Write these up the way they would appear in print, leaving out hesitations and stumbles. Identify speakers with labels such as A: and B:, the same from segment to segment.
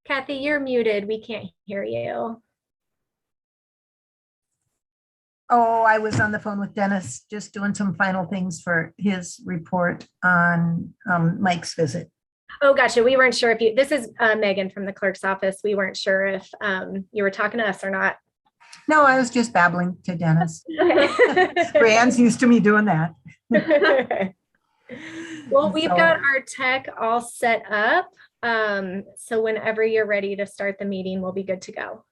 A: Kathy, you're muted. We can't hear you.
B: Oh, I was on the phone with Dennis, just doing some final things for his report on Mike's visit.
A: Oh, gotcha. We weren't sure if you, this is Megan from the clerk's office. We weren't sure if you were talking to us or not.
B: No, I was just babbling to Dennis.
A: Okay.
B: Brianne's used to me doing that.
A: Well, we've
B: So-
A: got our tech all set up. So whenever you're ready to start the meeting, we'll be good to go.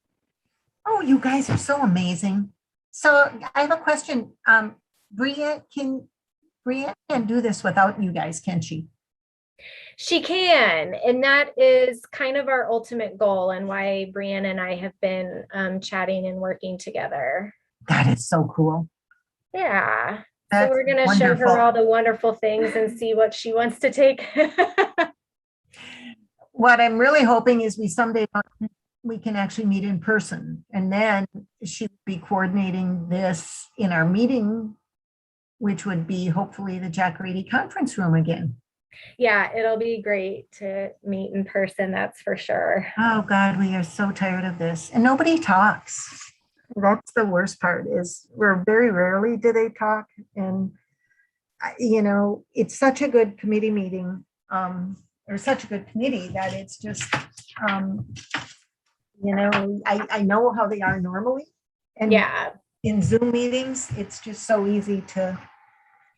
B: Oh, you guys are so amazing. So I have a question. Brianne can do this without you guys, can she?
A: She can, and that is kind of our ultimate goal and why Brianna and I have been chatting and working together.
B: That is so cool.
A: Yeah. So
B: That's
A: we're going to show her
B: wonderful.
A: all the wonderful things and see what she wants to take.
B: What I'm really hoping is we can actually meet in person, and then she'll be coordinating this in our meeting, which would be hopefully the Jack Rady conference room again.
A: Yeah, it'll be great to meet in person, that's for sure.
B: Oh God, we are so tired of this, and nobody talks. That's the worst part. Is we're very rarely do they talk, and it's such a good committee meeting, or such a good committee that it's just, I know how they are normally, and
A: Yeah.
B: in Zoom meetings, it's just so easy to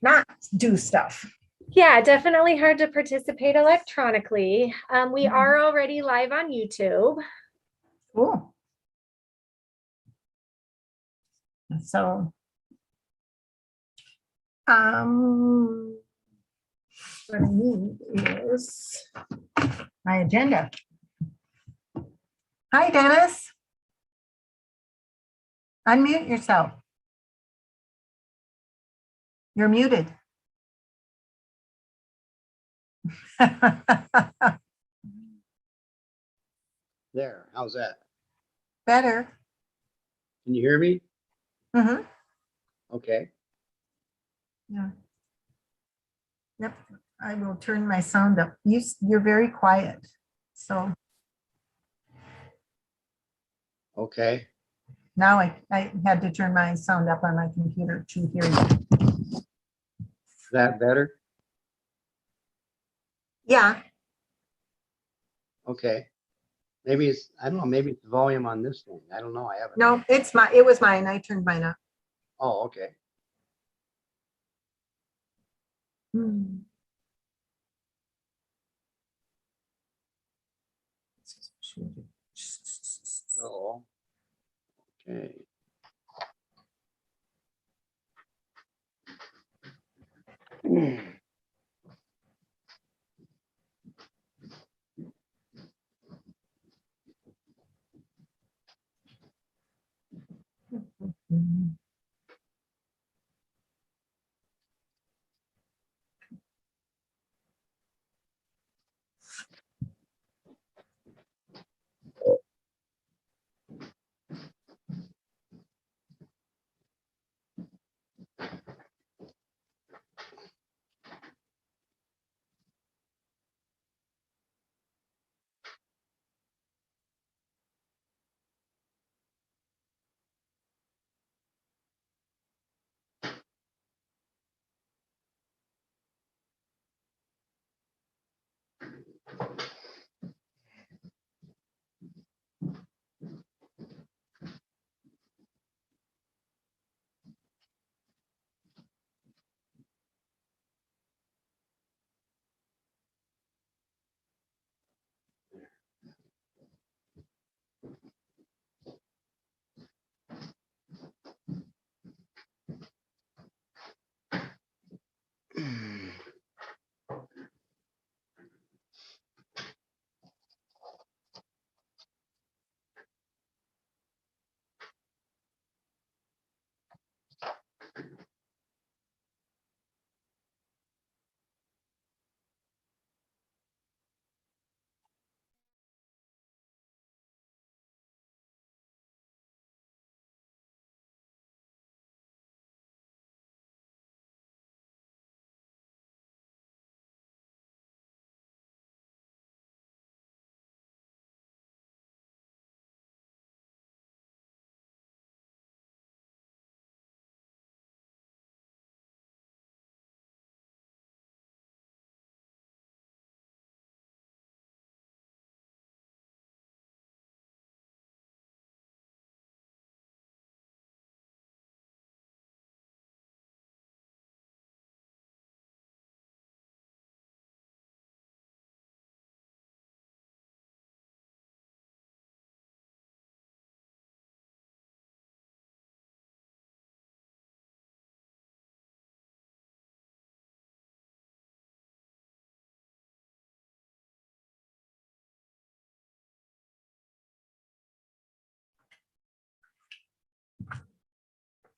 B: not do stuff.
A: Yeah, definitely hard to participate electronically. We are already live on YouTube.
B: Cool. So, what I need is my agenda. Hi, Dennis. Unmute yourself. You're muted.
C: There, how's that?
B: Better.
C: Can you hear me?
B: Mm-hmm.
C: Okay.
B: Yeah. Yep. I will turn my sound up. You're very quiet. So
C: Okay.
B: now I had to turn my sound up on my computer to hear you.
C: Is that better?
B: Yeah.
C: Okay. Maybe it's, I don't know, maybe it's the volume on this thing. I don't know. I haven't.
B: No, it was mine. I turned mine up.
C: Oh, okay.
B: Hmm.
C: Oh, okay.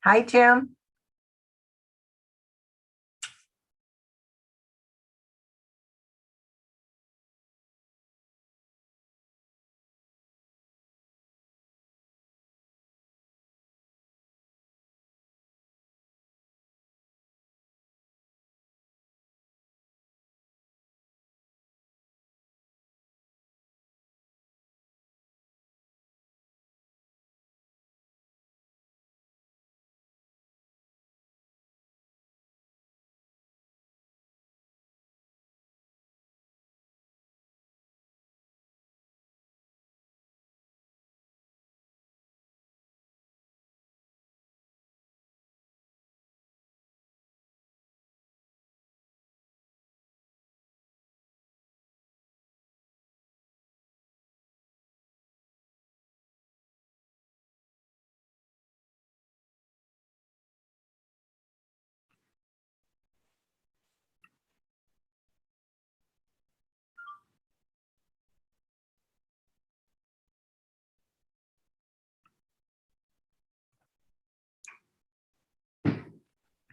B: Hi, Jim.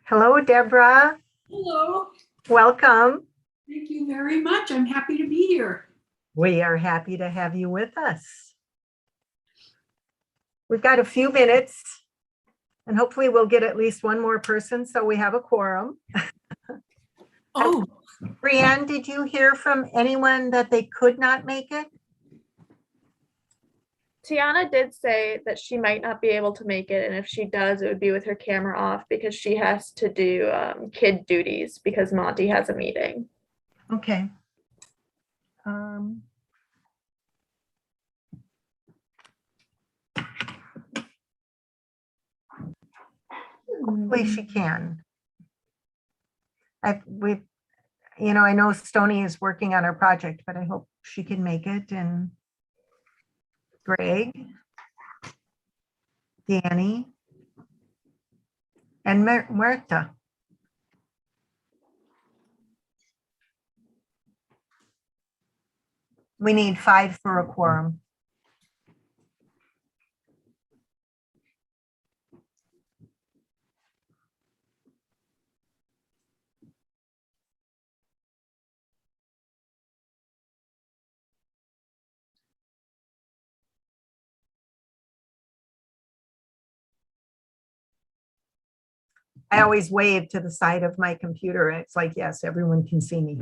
B: Hello, Deborah.
D: Hello,
B: Welcome.
D: thank you very much. I'm happy to be here.
B: We are happy to have you with us. We've got a few minutes and hopefully we'll get at least one more person so we have a quorum.
D: Oh,
B: Brianne, did you hear from anyone that they could not make it?
E: Tiana did say that she might not be able to make it, and if she does, it would be with her camera off because she has to do kid duties because Monty has a meeting.
B: Okay. Hopefully she can. I know Stony is working on her project, but I hope she can make it. And Greg, Danny, and Muerta. We need 5 for a quorum. I always wave to the side of my computer. It's like, yes, everyone can see me.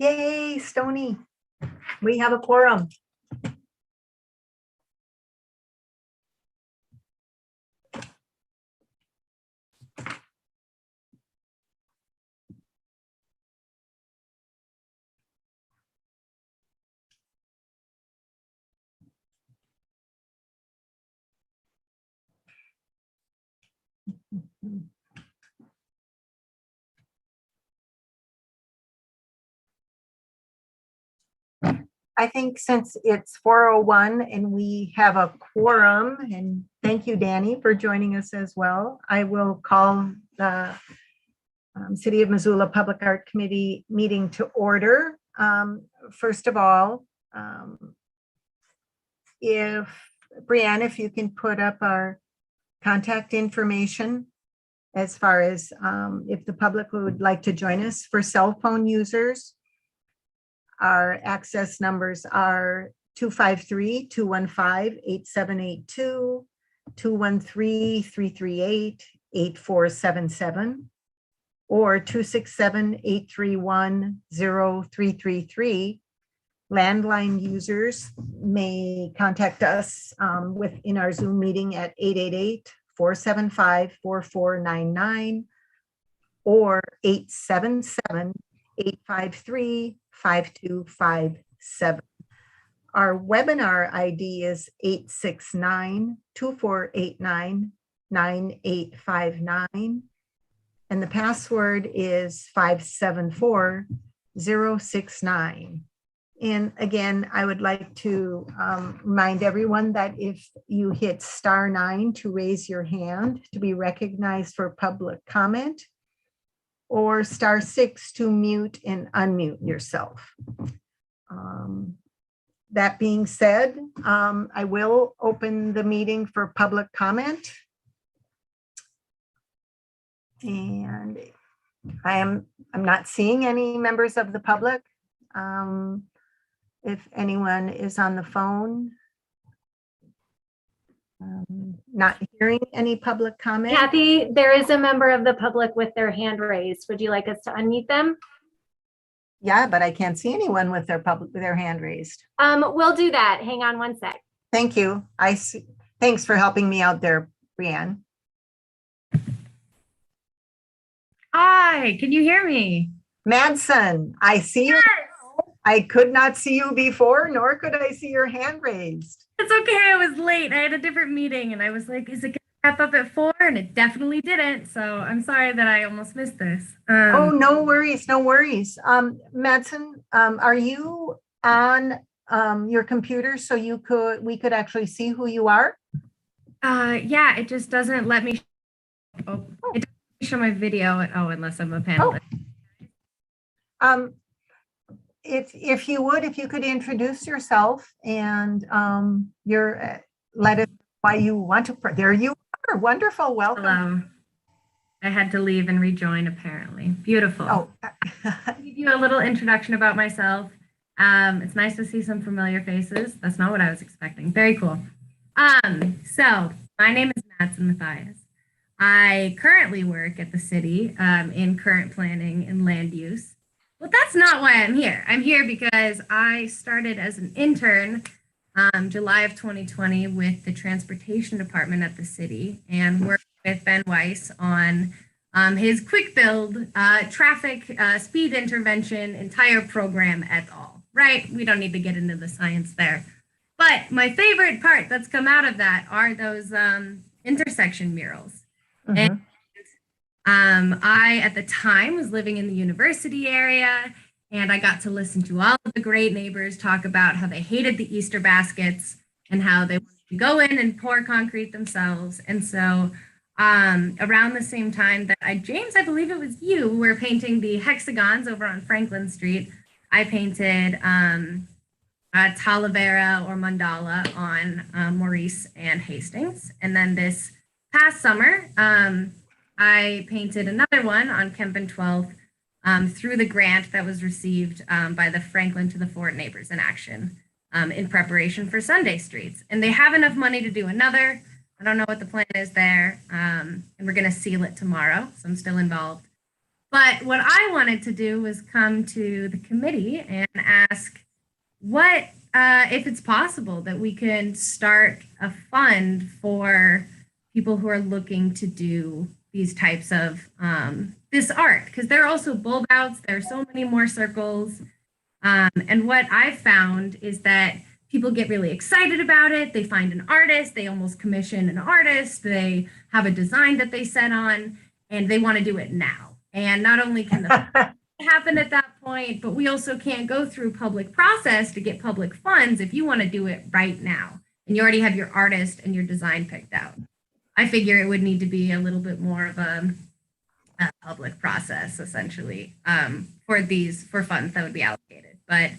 B: Yay, Stony. We have a quorum. I think since it's 4:01 and we have a quorum, and thank you, Danny, for joining us as well, I will call the City of Missoula Public Art Committee meeting to order. First of all, if Brianne, if you can put up our contact information as far as if the public would like to join us. For cell phone users, our access numbers are 253-215-8782, 213-338-8477, or 267-831-0333. Landline users may contact us within our Zoom meeting at 888-475-4499 or 877-853-5257. Our webinar ID is 869-2489-9859. And the password is 574069. And again, I would like to remind everyone that if you hit *9 to raise your hand to be recognized for public comment, or *6 to mute and unmute yourself. That being said, I will open the meeting for public comment. And I'm not seeing any members of the public. If anyone is on the phone, not hearing any public comment.
A: Kathy, there is a member of the public with their hand raised. Would you like us to unmute them?
B: Yeah, but I can't see anyone with their hand raised.
A: We'll do that. Hang on one sec.
B: Thank you. I see. Thanks for helping me out there, Brianne.
F: Hi, can you hear me?
B: Madsen, I see you. I could not see you before, nor could I see your hand raised.
F: It's okay, I was late. I had a different meeting and I was like, is it gonna wrap up at 4? And it definitely didn't. So I'm sorry that I almost missed this.
B: Oh, no worries, no worries. Madsen, are you on your computer so we could actually see who you are?
F: Yeah, it just doesn't let me. Oh, it doesn't show my video. Oh, unless I'm a panelist.
B: If you could introduce yourself and let us why you want to. There you are. Wonderful. Welcome.
F: Hello. I had to leave and rejoin apparently. Beautiful.
B: Oh.
F: I'll give you a little introduction about myself. It's nice to see some familiar faces. That's not what I was expecting. Very cool. So my name is Madsen Matthias. I currently work at the city in current planning and land use. Well, that's not why I'm here. I'm here because I started as an intern July of 2020 with the transportation department at the city and worked with Ben Weiss on his quick build traffic speed intervention entire program et al. Right? We don't need to get into the science there. But my favorite part that's come out of that are those intersection murals.
B: Mhm.
F: And I, at the time, was living in the university area, and I got to listen to all of the great neighbors talk about how they hated the Easter baskets and how they wanted to go in and pour concrete themselves. And so around the same time that James, I believe it was you, were painting the hexagons over on Franklin Street, I painted Talavera or mandala on Maurice and Hastings. And then this past summer, I painted another one on Kemp and 12th through the grant that was received by the Franklin to the Fort Neighbors in Action in preparation for Sunday Streets. And they have enough money to do another. I don't know what the plan is there. And we're going to seal it tomorrow. So I'm still involved. But what I wanted to do was come to the committee and ask what, if it's possible, that we can start a fund for people who are looking to do these types of this art, because there are also bulb outs, there are so many more circles. And what I've found is that people get really excited about it. They find an artist, they almost commission an artist, they have a design that they set on, and they want to do it now. And not only can the happen at that point, but we also can't go through public process to get public funds if you want to do it right now. And you already have your artist and your design picked out. I figure it would need to be a little bit more of a public process, essentially, for funds that would be allocated. But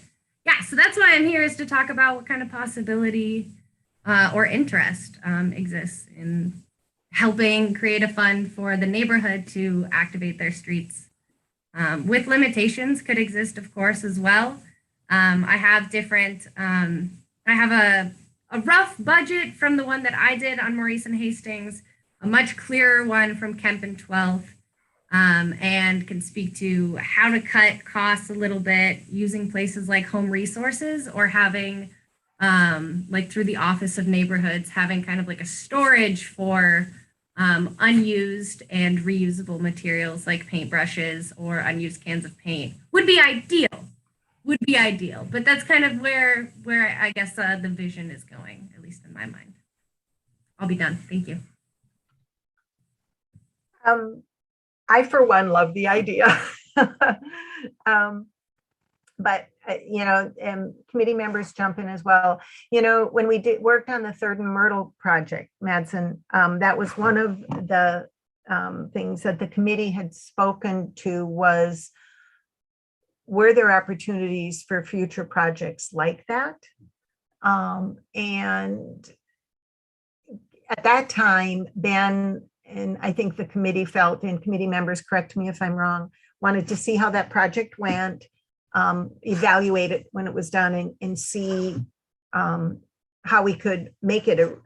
F: yeah, so that's why I'm here, is to talk about what kind of possibility or interest exists in helping create a fund for the neighborhood to activate their streets. With limitations could exist, of course, as well. I have different, I have a rough budget from the one that I did on Maurice and Hastings, a much clearer one from Kemp and 12th. and can speak to how to cut costs a little bit using places like Home Resources or having, like through the Office of Neighborhoods, having kind of like a storage for unused and reusable materials like paintbrushes or unused cans of paint would be ideal. But that's kind of where I guess the vision is going, at least in my mind. I'll be done. Thank you.
B: I, for one, love the idea. But, and committee members jump in as well. When we worked on the Third and Myrtle project, Madsen, that was one of the things that the committee had spoken to was, were there opportunities for future projects like that? And at that time, Ben, and I think the committee felt, and committee members, correct me if I'm wrong, wanted to see how that project went, evaluate it when it was done, and see how we could make it a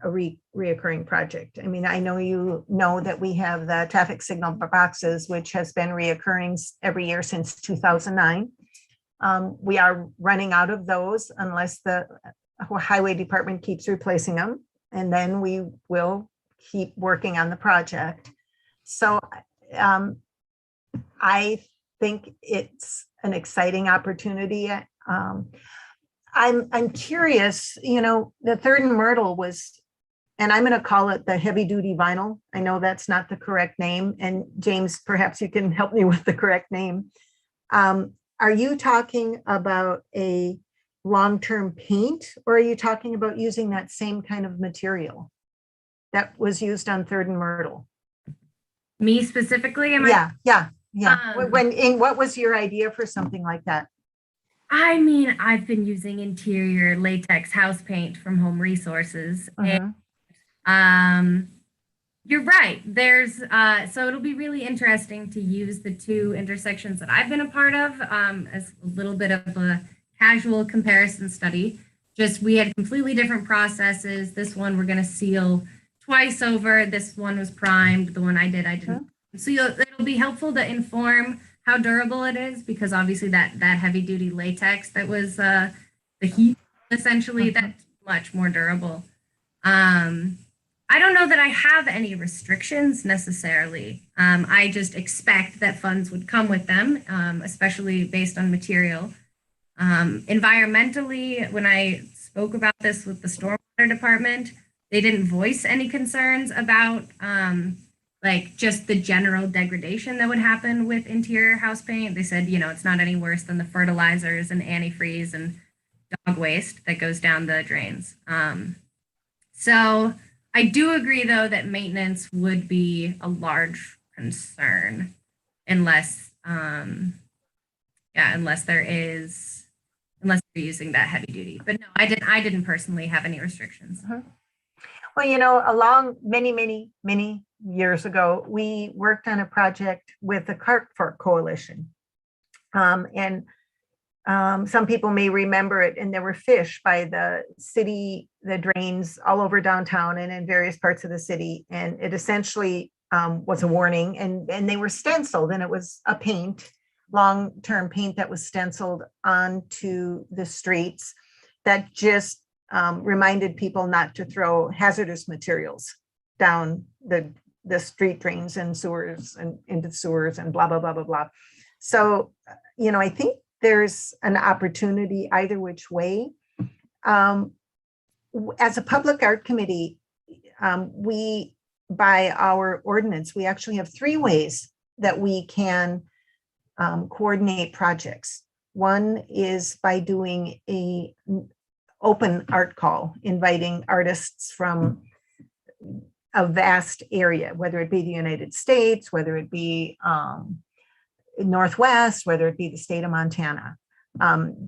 B: reoccurring project. I mean, I know you know that we have the traffic signal boxes, which has been reoccurring every year since 2009. We are running out of those unless the highway department keeps replacing them, and then we will keep working on the project. So I think it's an exciting opportunity. I'm curious, the Third and Myrtle was, and I'm going to call it the heavy duty vinyl. I know that's not the correct name. And James, perhaps you can help me with the correct name. Are you talking about a long-term paint, or are you talking about using that same kind of material that was used on Third and Myrtle?
F: Me specifically?
B: Yeah. What was your idea for something like that?
F: I mean, I've been using interior latex house paint from Home Resources. And, you're right. There's so it'll be really interesting to use the two intersections that I've been a part of as a little bit of a casual comparison study. Just we had completely different processes. This one we're going to seal twice over. This one was primed. The one I didn't. So it'll be helpful to inform how durable it is, because obviously that heavy duty latex that was the heat, essentially, that's much more durable. I don't know that I have any restrictions necessarily. I just expect that funds would come with them, especially based on material. Environmentally, when I spoke about this with the stormwater department, they didn't voice any concerns about like just the general degradation that would happen with interior house paint. They said, it's not any worse than the fertilizers and antifreeze and dog waste that goes down the drains. So I do agree, though, that maintenance would be a large concern unless they're using that heavy duty. But no, I didn't personally have any restrictions.
B: Well, along many years ago, we worked on a project with the Cart Fork Coalition. Some people may remember it, and there were fish by the city, the drains all over downtown and in various parts of the city. And it essentially was a warning, and they were stenciled, and it was a paint, long-term paint that was stenciled onto the streets that just reminded people not to throw hazardous materials down the street drains and sewers and into the sewers and blah, blah, blah, blah, blah. So, I think there's an opportunity either which way. As a public art committee, we, by our ordinance, we actually have 3 ways that we can coordinate projects. One is by doing a open art call, inviting artists from a vast area, whether it be the United States, whether it be Northwest, whether it be the state of Montana.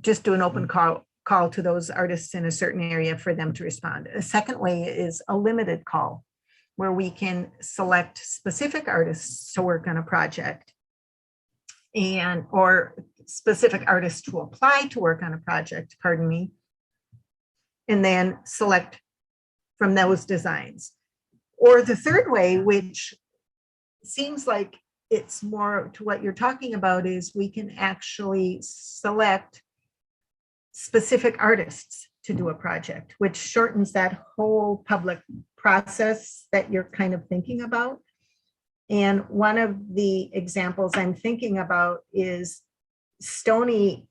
B: Just do an open call to those artists in a certain area for them to respond. A second way is a limited call, where we can select specific artists to work on a project, or specific artists to apply to work on a project, and then select from those designs. Or the third way, which seems like it's more to what you're talking about is we can actually select specific artists to do a project, which shortens that whole public process that you're kind of thinking about. And one of the examples I'm thinking about is Stony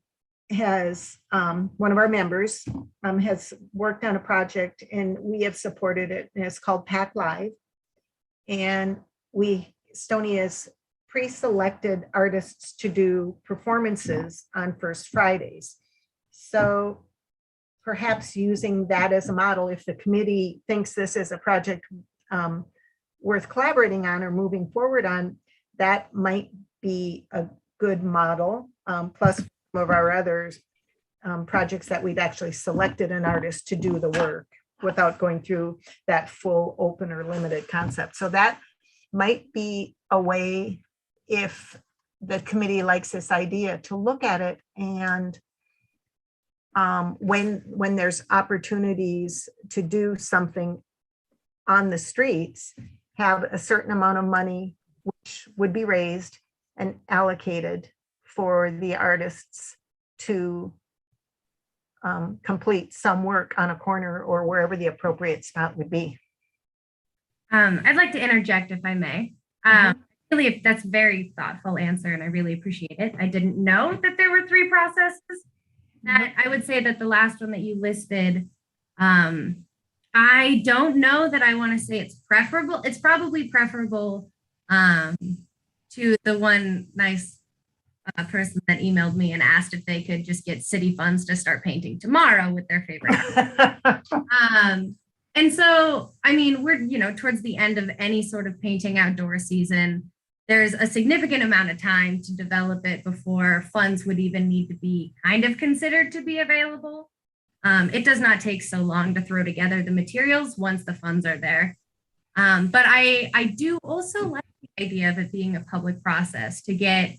B: has, one of our members has worked on a project and we have supported it, and it's called Pack Live. And Stony has pre-selected artists to do performances on First Fridays. So perhaps using that as a model, if the committee thinks this is a project worth collaborating on or moving forward on, that might be a good model. Plus some of our other projects that we've actually selected an artist to do the work without going through that full open or limited concept. So that might be a way, if the committee likes this idea, to look at it. And when there's opportunities to do something on the streets, have a certain amount of money which would be raised and allocated for the artists to complete some work on a corner or wherever the appropriate spot would be.
F: I'd like to interject if I may. Really, that's a very thoughtful answer and I really appreciate it. I didn't know that there were 3 processes. That I would say that the last one that you listed, I don't know that I want to say it's preferable. It's probably preferable to the one nice person that emailed me and asked if they could just get city funds to start painting tomorrow with their favorite. And so, I mean, we're, towards the end of any sort of painting outdoor season. There's a significant amount of time to develop it before funds would even need to be kind of considered to be available. It does not take so long to throw together the materials once the funds are there. But I do also like the idea of it being a public process to get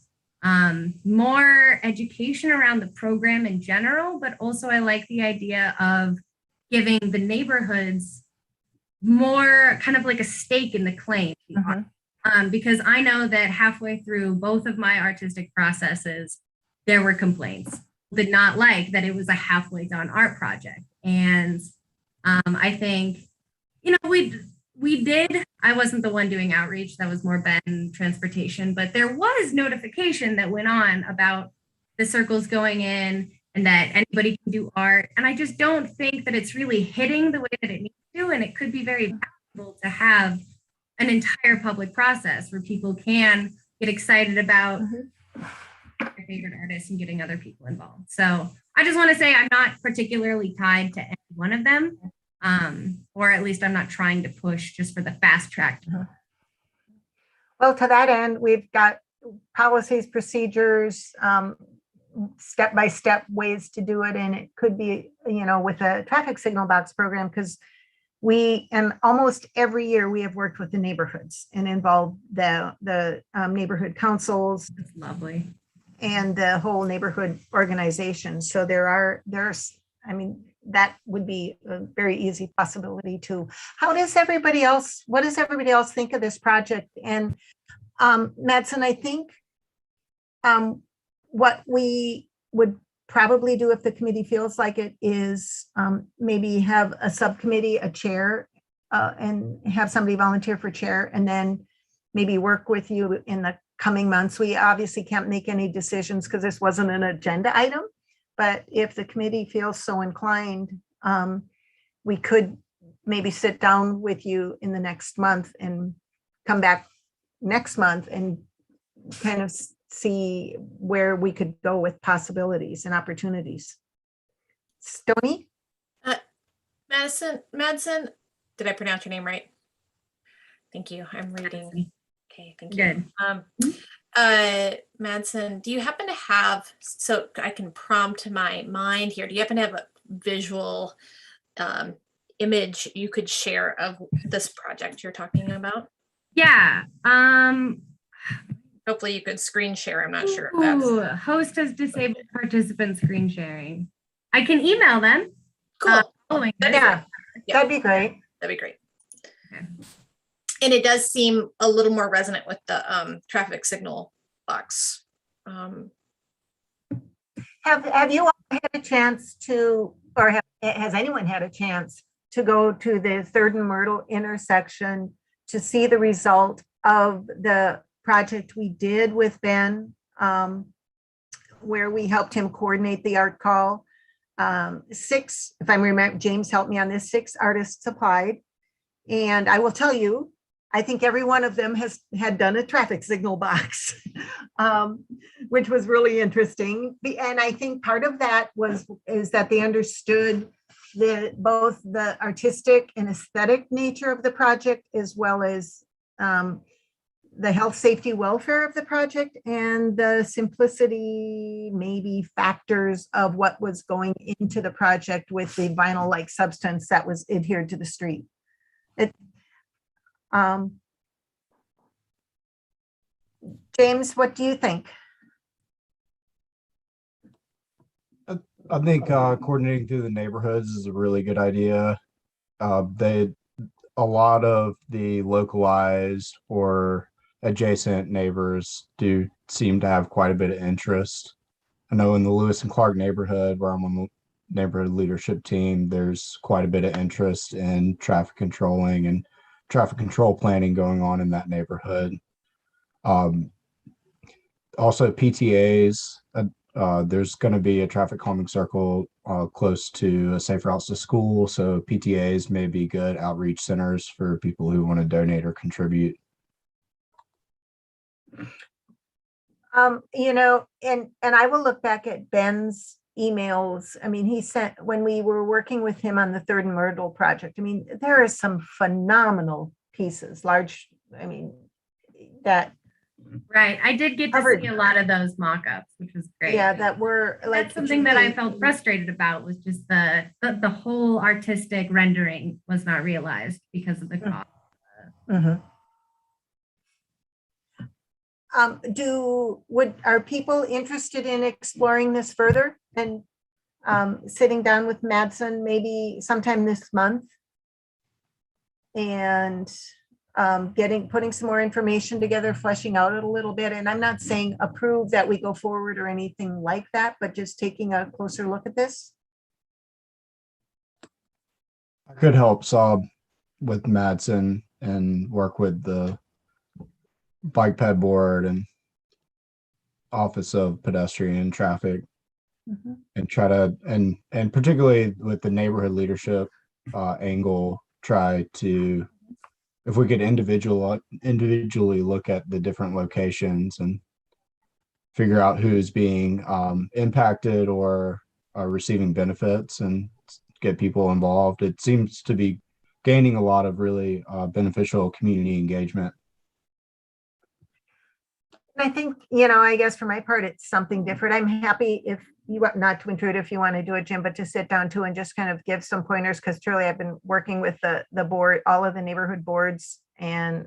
F: more education around the program in general, but also I like the idea of giving the neighborhoods more kind of like a stake in the claim. Because I know that halfway through both of my artistic processes, there were complaints. Did not like that it was a halfway done art project. And I think, we did, I wasn't the one doing outreach, that was more Ben Transportation, but there was notification that went on about the circles going in and that anybody can do art. And I just don't think that it's really hitting the way that it needs to. And it could be very valuable to have an entire public process where people can get excited about their favorite artists and getting other people involved. So I just want to say I'm not particularly tied to any one of them, or at least I'm not trying to push just for the fast track.
B: Well, to that end, we've got policies, procedures, step-by-step ways to do it. And it could be, with a traffic signal box program, because and almost every year we have worked with the neighborhoods and involved the neighborhood councils.
F: That's lovely.
B: And the whole neighborhood organization. So that would be a very easy possibility too. What does everybody else think of this project? And Madsen, I think what we would probably do if the committee feels like it is maybe have a subcommittee, a chair, and have somebody volunteer for chair, and then maybe work with you in the coming months. We obviously can't make any decisions because this wasn't an agenda item, but if the committee feels so inclined, we could maybe sit down with you in the next month and come back next month and kind of see where we could go with possibilities and opportunities. Stony?
G: Madsen, did I pronounce your name right? Thank you. I'm reading. Okay, thank you.
F: Good.
G: Madsen, do you happen to have, so I can prompt my mind here, do you happen to have a visual image you could share of this project you're talking about?
F: Yeah.
G: Hopefully you could screen share. I'm not sure if that's.
F: Host has disabled participant screen sharing. I can email them.
G: Cool.
F: Following
B: Yeah, that'd be great.
G: That'd be great.
F: Okay.
G: And it does seem a little more resonant with the traffic signal box.
B: Have you all had a chance to, or has anyone had a chance to go to the Third and Myrtle intersection to see the result of the project we did with Ben, where we helped him coordinate the art call? 6, if I'm remembering, James helped me on this, 6 artists applied. And I will tell you, I think every one of them had done a traffic signal box, which was really interesting. And I think part of that is that they understood both the artistic and aesthetic nature of the project, as well as the health, safety, welfare of the project, and the simplicity, maybe factors of what was going into the project with the vinyl-like substance that was adhered to the street. James, what do you think?
H: I think coordinating through the neighborhoods is a really good idea. A lot of the localized or adjacent neighbors do seem to have quite a bit of interest. I know in the Lewis and Clark neighborhood, where I'm on the neighborhood leadership team, there's quite a bit of interest in traffic controlling and traffic control planning going on in that neighborhood. Also PTAs, there's going to be a traffic calming circle close to Safe Routes to School. So PTAs may be good outreach centers for people who want to donate or contribute.
B: You know, and I will look back at Ben's emails. I mean, he sent, when we were working with him on the Third and Myrtle project, I mean, there are some phenomenal pieces, large, I mean, that.
F: Right. I did get to
B: Covered.
F: see a lot of those mock-ups, which was great.
B: Yeah, that were like.
F: That's something that I felt frustrated about, was just the whole artistic rendering was not realized because of the cost.
B: Mhm. Are people interested in exploring this further and sitting down with Madsen maybe sometime this month? And putting some more information together, fleshing out it a little bit. And I'm not saying approve that we go forward or anything like that, but just taking a closer look at this.
H: I could help Saab with Madsen and work with the bike ped board and Office of Pedestrian Traffic and try to, and particularly with the neighborhood leadership angle, try to, if we could individually look at the different locations and figure out who's being impacted or receiving benefits and get people involved. It seems to be gaining a lot of really beneficial community engagement.
B: I think, you know, I guess for my part, it's something different. I'm happy if you want, not to intrude if you want to do it, Jim, but to sit down too and just kind of give some pointers, because truly I've been working with the board, all of the neighborhood boards, and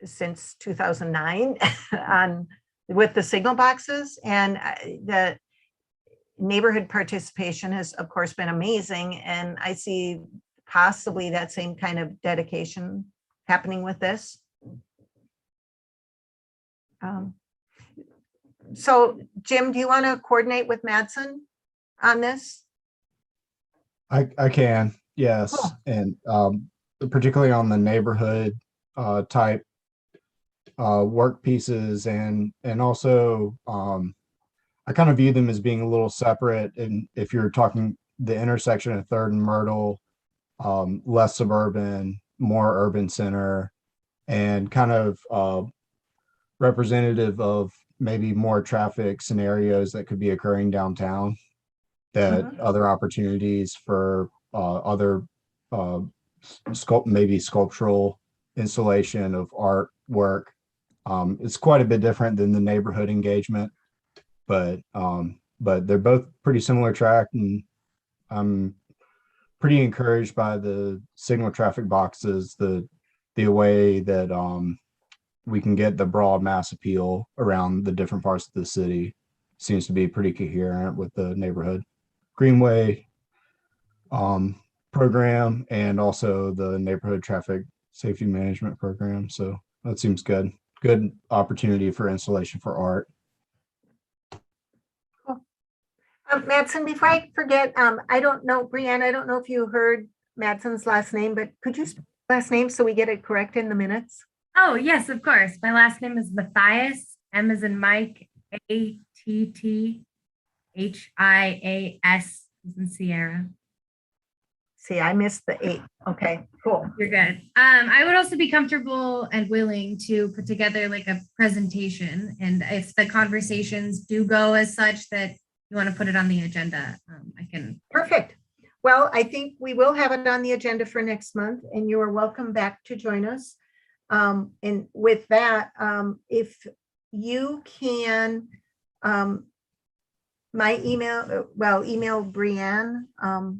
B: since 2009 with the signal boxes, and the neighborhood participation has of course been amazing. And I see possibly that same kind of dedication happening with this. So Jim, do you want to coordinate with Madsen on this?
H: I can, yes.
B: Cool.
H: And particularly on the neighborhood type work pieces, and also I kind of view them as being a little separate. And if you're talking the intersection of Third and Myrtle, less suburban, more urban center, and kind of representative of maybe more traffic scenarios that could be occurring downtown, that other opportunities for other maybe sculptural installation of artwork. It's quite a bit different than the neighborhood engagement, but they're both pretty similar track, and I'm pretty encouraged by the signal traffic boxes, the way that we can get the broad mass appeal around the different parts of the city. Seems to be pretty coherent with the neighborhood Greenway program, and also the neighborhood traffic safety management program. So that seems good. Good opportunity for installation for art.
B: Madsen, before I forget, I don't know, Brianne, I don't know if you heard Madsen's last name, but could you spell his last name so we get it correct in the minutes?
F: Oh, yes, of course. My last name is Matthias. M as in Mike, Attihias as in Sierra.
B: See, I missed the 8. Okay, cool.
F: You're good. I would also be comfortable and willing to put together like a presentation. And if the conversations do go as such that you want to put it on the agenda, I can.
B: Perfect. Well, I think we will have it on the agenda for next month, and you are welcome back to join us. And with that, if you can, my email, well, email Brianne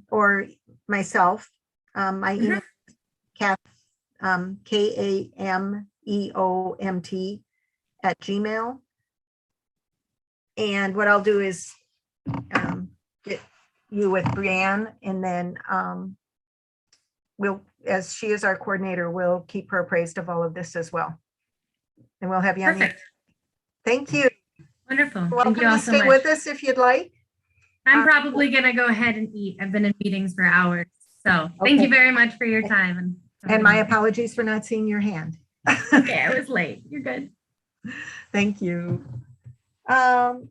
B: or myself. My email is Kath, KAMEOMT @gmail. And what I'll do is get you with Brianne, and then we'll, as she is our coordinator, we'll keep her appraised of all of this as well. And we'll have you on the.
F: Perfect.
B: Thank you.
F: Wonderful.
B: Welcome
F: Thank you all
B: to
F: so
B: stay
F: much.
B: with us if you'd like.
F: I'm probably going to go ahead and eat. I've been in meetings for hours. So thank
B: Okay.
F: you very much for your time.
B: And my apologies for not seeing your hand.
F: Okay, I was late. You're good.
B: Thank you. So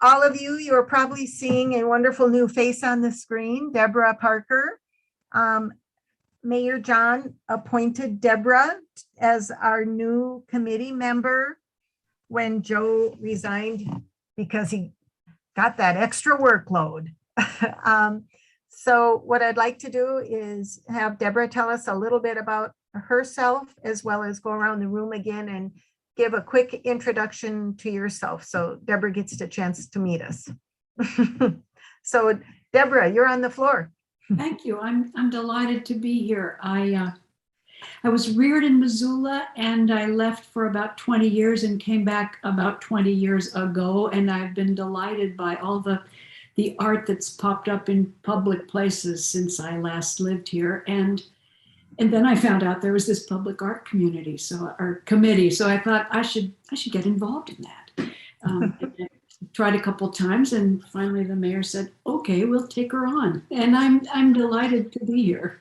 B: all of you, you're probably seeing a wonderful new face on the screen, Deborah Parker. Mayor John appointed Deborah as our new committee member when Joe resigned because he got that extra workload. So what I'd like to do is have Deborah tell us a little bit about herself, as well as go around the room again and give a quick introduction to yourself. So Deborah gets the chance to meet us. So Deborah, you're on the floor.
D: Thank you. I'm delighted to be here. I was reared in Missoula, and I left for about 20 years and came back about 20 years ago. And I've been delighted by all the art that's popped up in public places since I last lived here. And then I found out there was this public art community, or committee. So I thought I should get involved in that. And I tried a couple times, and finally the mayor said, "Okay, we'll take her on." And I'm delighted to be here.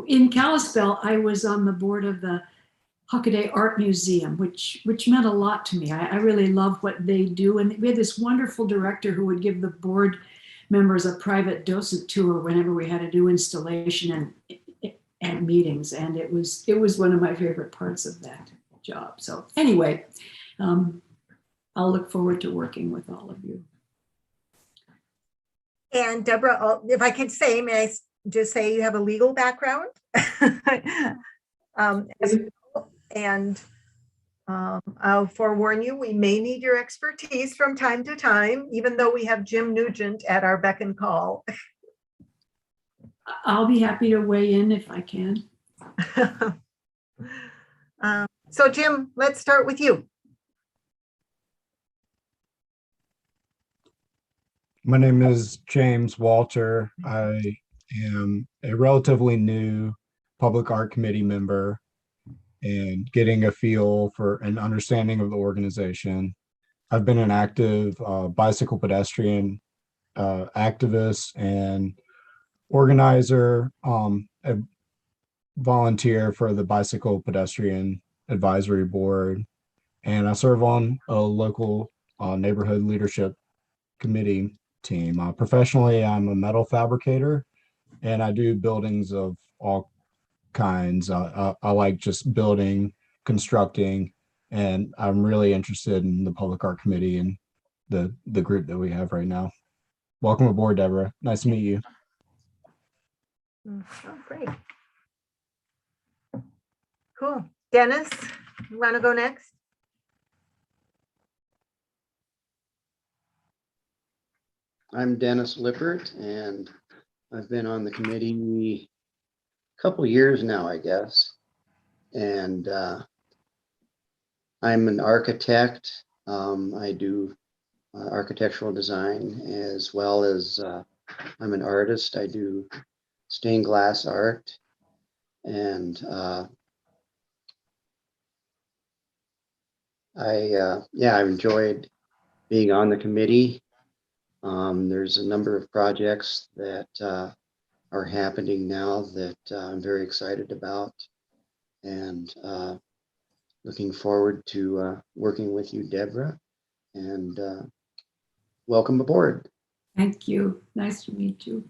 D: In Kalispell, I was on the board of the Hockaday Art Museum, which meant a lot to me. I really love what they do. And we had this wonderful director who would give the board members a private docent tour whenever we had a new installation and meetings. And it was one of my favorite parts of that job. So anyway, I'll look forward to working with all of you.
B: And Deborah, if I could say, may I just say you have a legal background? And I'll forewarn you, we may need your expertise from time to time, even though we have Jim Nugent at our beck and call.
D: I'll be happy to weigh in if I can.
B: So Jim, let's start with you.
H: My name is James Walter. I am a relatively new public art committee member and getting a feel for an understanding of the organization. I've been an active bicycle pedestrian activist and organizer, a volunteer for the Bicycle Pedestrian Advisory Board, and I serve on a local neighborhood leadership committee team. Professionally, I'm a metal fabricator, and I do buildings of all kinds. I like just building, constructing, and I'm really interested in the public art committee and the group that we have right now. Welcome aboard, Deborah. Nice to meet you.
B: Oh, great. Cool. Dennis, you want to go next?
C: I'm Dennis Lippert, and I've been on the committee a couple years now, I guess. And I'm an architect. I do architectural design, as well as I'm an artist. I do stained glass art, And I've enjoyed being on the committee. There's a number of projects that are happening now that I'm very excited about, and looking forward to working with you, Deborah, and welcome aboard.
D: Thank you. Nice to meet you.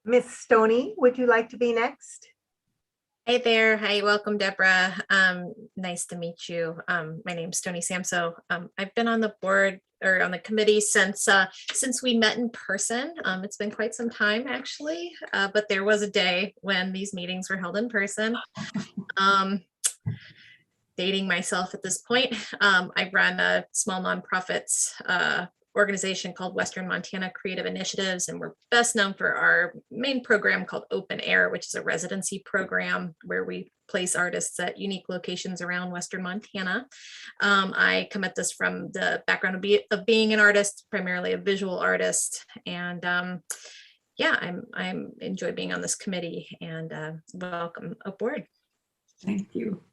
B: Miss Stoney, would you like to be next?
G: Hey there. Hi, welcome, Deborah. Nice to meet you. My name's Tony Samso. I've been on the board or on the committee since we met in person. It's been quite some time, actually, but there was a day when these meetings were held in person. Dating myself at this point, I run a small nonprofits organization called Western Montana Creative Initiatives, and we're best known for our main program called Open Air, which is a residency program where we place artists at unique locations around Western Montana. I come at this from the background of being an artist, primarily a visual artist, and I'm enjoy being on this committee, and welcome aboard.
D: Thank you.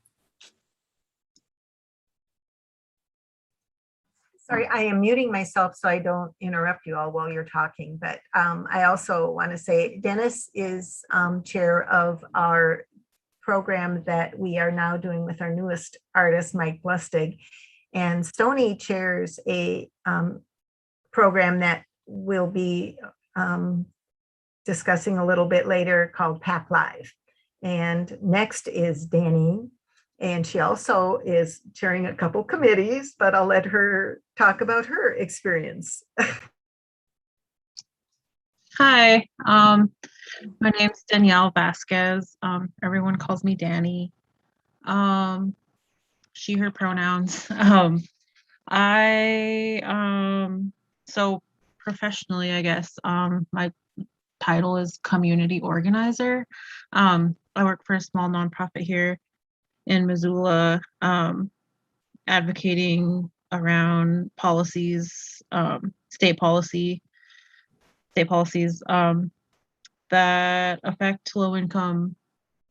B: Sorry, I am muting myself so I don't interrupt you all while you're talking, but I also want to say Dennis is chair of our program that we are now doing with our newest artist, Mike Lustig, and Stoney chairs a program that we'll be discussing a little bit later called PAC Live. And next is Danny. And she also is chairing a couple committees, but I'll let her talk about her experience.
I: Hi, my name's Danielle Vasquez. Everyone calls me Danny. She, her pronouns. So professionally, I guess, my title is community organizer. I work for a small nonprofit here in Missoula, advocating around policies, state policies that affect low-income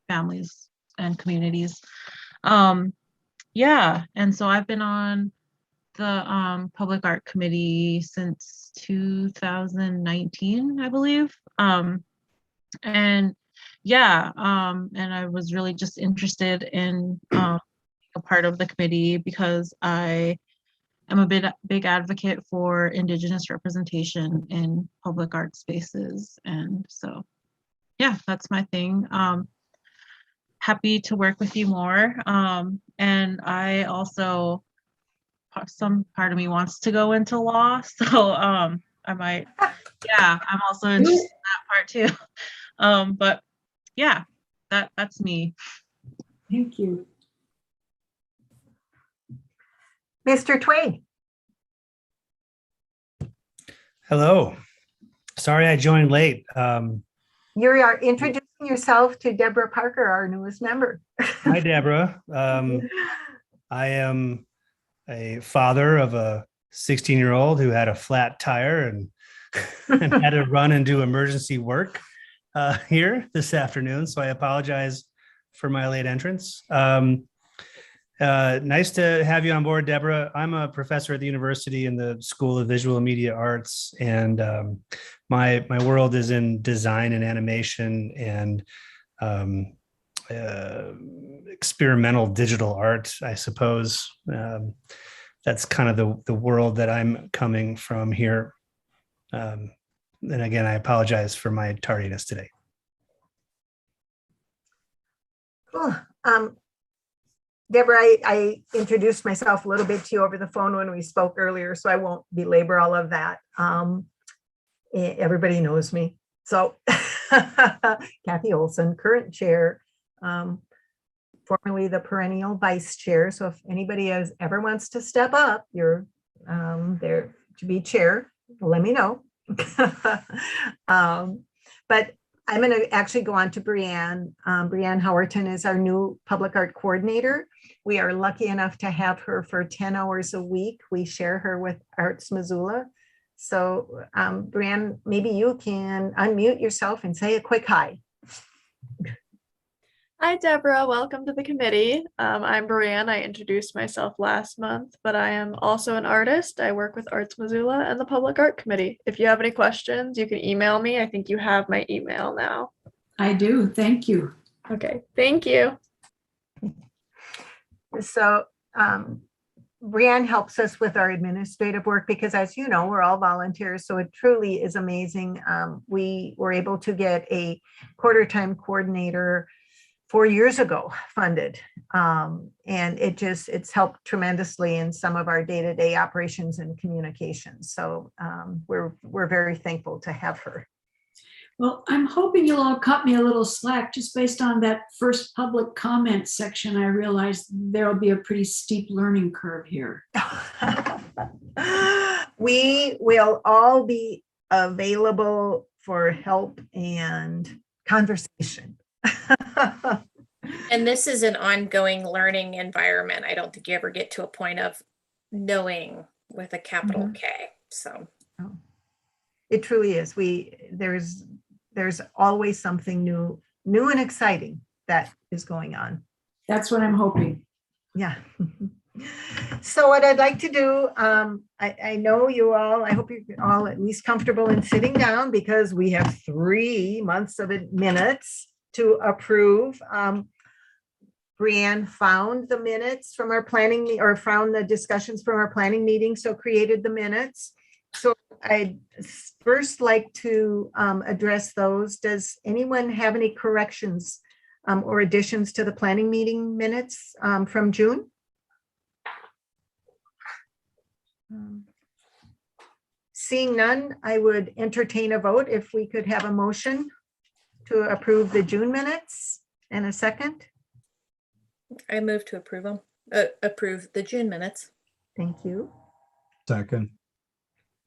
I: families and communities. And so I've been on the Public Art Committee since 2019, I believe. And I was really just interested in being a part of the committee because I am a big advocate for Indigenous representation in public art spaces. And so, yeah, that's my thing. Happy to work with you more. And I also, some part of me wants to go into law. So I might, I'm also interested in that part too. But yeah, that's me.
D: Thank you.
B: Mr. Tway.
J: Hello. Sorry I joined late.
B: You are introducing yourself to Deborah Parker, our newest member.
J: Hi, Deborah. I am a father of a 16-year-old who had a flat tire and had to run and do emergency work here this afternoon. So I apologize for my late entrance. Nice to have you on board, Deborah. I'm a professor at the university in the School of Visual and Media Arts, and my world is in design and animation and experimental digital art, I suppose. That's kind of the world that I'm coming from here. And again, I apologize for my tardiness today.
B: Cool. Deborah, I introduced myself a little bit to you over the phone when we spoke earlier, so I won't belabor all of that. Everybody knows me. So Kathy Olson, current chair, formerly the perennial vice chair. So if anybody ever wants to step up, you're there to be chair, let me know. But I'm going to actually go on to Brianne. Brianne Howerton is our new public art coordinator. We are lucky enough to have her for 10 hours a week. We share her with Arts Missoula. So Brianne, maybe you can unmute yourself and say a quick hi.
E: Hi, Deborah. Welcome to the committee. I'm Brianne. I introduced myself last month, but I am also an artist. I work with Arts Missoula and the Public Art Committee. If you have any questions, you can email me. I think you have my email now.
D: I do. Thank you.
E: Okay, thank you.
B: So Brianne helps us with our administrative work because, as you know, we're all volunteers. So it truly is amazing. We were able to get a quarter time coordinator 4 years ago funded. And it's helped tremendously in some of our day-to-day operations and communications. So we're very thankful to have her.
D: Well, I'm hoping you'll all cut me a little slack. Just based on that first public comment section, I realized there'll be a pretty steep learning curve here.
B: We will all be available for help and conversation.
G: And this is an ongoing learning environment. I don't think you ever get to a point of knowing with a capital K. So
B: It truly is. There's always something new and exciting that is going on.
D: That's what I'm hoping.
B: Yeah. So what I'd like to do, I know you all, I hope you're all at least comfortable in sitting down because we have 3 months of minutes to approve. Brianne found the minutes from our planning or found the discussions from our planning meeting, so created the minutes. So I'd first like to address those. Does anyone have any corrections or additions to the planning meeting minutes from June? Seeing none, I would entertain a vote if we could have a motion to approve the June minutes and a second.
G: I move to approve them. Approve the June minutes.
B: Thank you.
H: Second.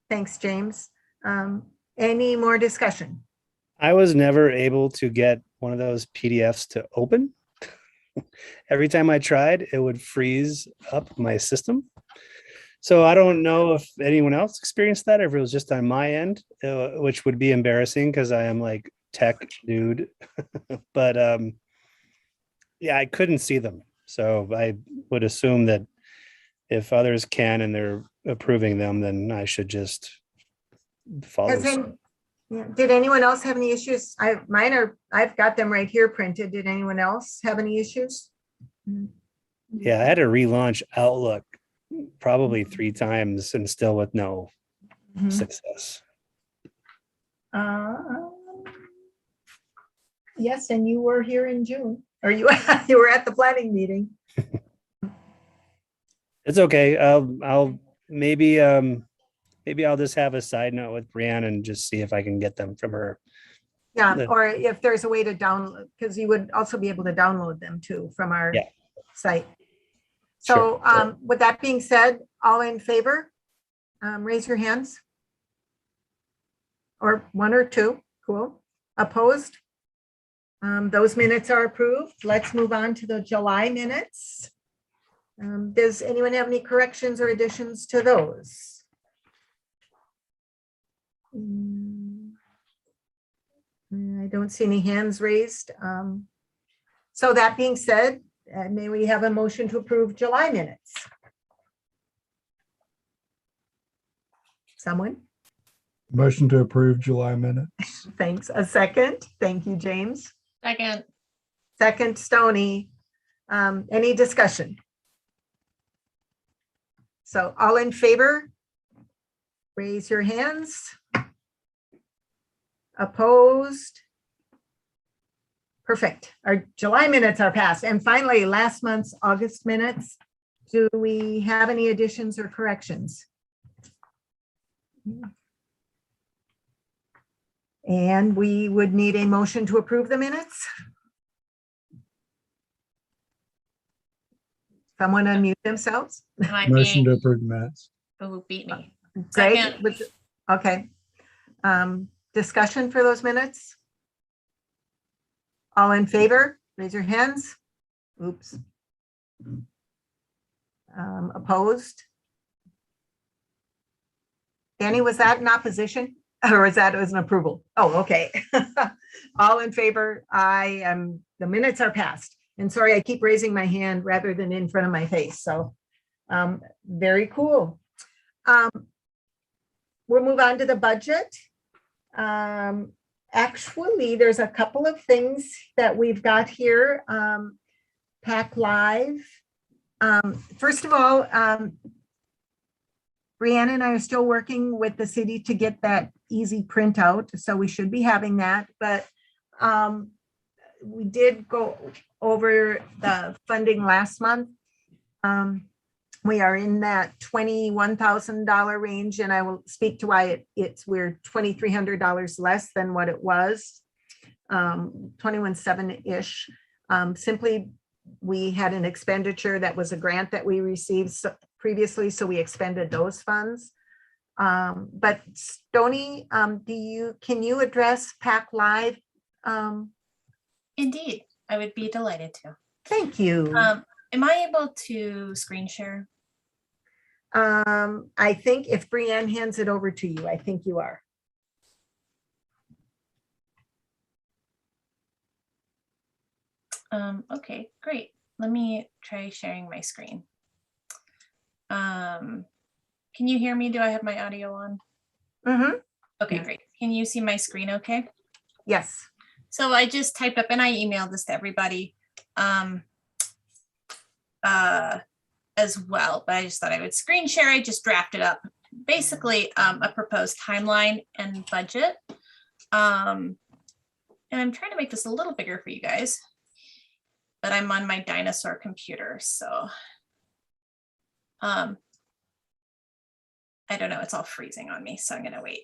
B: Thanks, James. Any more discussion?
J: I was never able to get one of those PDFs to open. Every time I tried, it would freeze up my system. So I don't know if anyone else experienced that or if it was just on my end, which would be embarrassing because I am like tech dude. But yeah, I couldn't see them. So I would assume that if others can and they're approving them, then I should just follow.
B: Did anyone else have any issues? I've got them right here printed. Did anyone else have any issues?
J: Yeah, I had to relaunch Outlook probably 3 times and still with no success.
B: Yes, and you were here in June, or you were at the planning meeting.
J: It's okay. I'll maybe I'll just have a side note with Brianne and just see if I can get them from her.
B: Yeah, or if there's a way to download, because you would also be able to download them too from our site. So
J: Sure.
B: With that being said, all in favor, raise your hands. Or 1 or 2, cool. Opposed? Those minutes are approved. Let's move on to the July minutes. Does anyone have any corrections or additions to those? I don't see any hands raised. So that being said, may we have a motion to approve July minutes? Someone?
H: Motion to approve July minutes.
B: Thanks. A second. Thank you, James.
G: Second.
B: Second, Stony. Any discussion? So all in favor, raise your hands. Opposed? Perfect. Our July minutes are passed. And finally, last month's August minutes. Do we have any additions or corrections? And we would need a motion to approve the minutes. Someone unmute themselves.
H: Motion to approve minutes.
G: Oh, beat me.
B: Greg,
G: Second.
B: okay. Discussion for those minutes? All in favor, raise your hands. Oops. Opposed? Danny, was that in opposition or is that as an approval? Oh, okay. All in favor? The minutes are passed. And sorry, I keep raising my hand rather than in front of my face. So very cool. We'll move on to the budget. Actually, there's a couple of things that we've got here. PAC Live. First of all, Brianna and I are still working with the city to get that easy printout, so we should be having that. But we did go over the funding last month. We are in that $21,000 range, and I will speak to why we're $2,300 less than what it was, 21,700-ish. Simply, we had an expenditure that was a grant that we received previously, so we expended those funds. But Stony, can you address PAC Live?
G: Indeed, I would be delighted to.
B: Thank you.
G: Am I able to screen share?
B: I think if Brianne hands it over to you, I think you are.
G: Okay, great. Let me try sharing my screen. Can you hear me? Do I have my audio on?
B: Mm-hmm.
G: Okay, great. Can you see my screen okay?
B: Yes.
G: So I just typed up and I emailed this to everybody as well, but I just thought I would screen share. I just drafted up basically a proposed timeline and budget. And I'm trying to make this a little bigger for you guys, but I'm on my dinosaur computer. So I don't know, it's all freezing on me, so I'm gonna wait.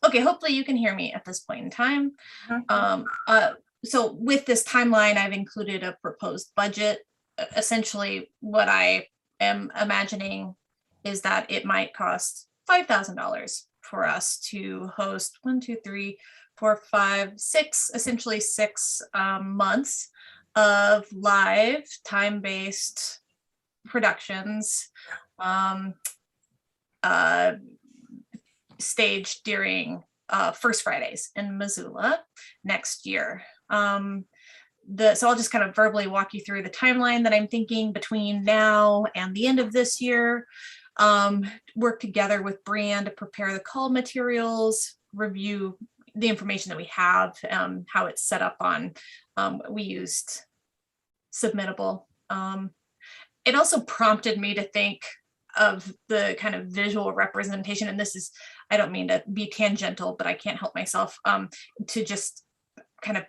G: Okay, hopefully you can hear me at this point in time. So with this timeline, I've included a proposed budget. Essentially, what I am imagining is that it might cost $5,000 for us to host 1, 2, 3, 4, 5, 6, essentially 6 months of live time-based productions staged during First Fridays in Missoula next year. So I'll just kind of verbally walk you through the timeline that I'm thinking between now and the end of this year. Work together with Brianne to prepare the call materials, review the information that we have, how it's set up on, we used Submittable. It also prompted me to think of the kind of visual representation, and this is, I don't mean to be tangential, but I can't help myself, to just kind of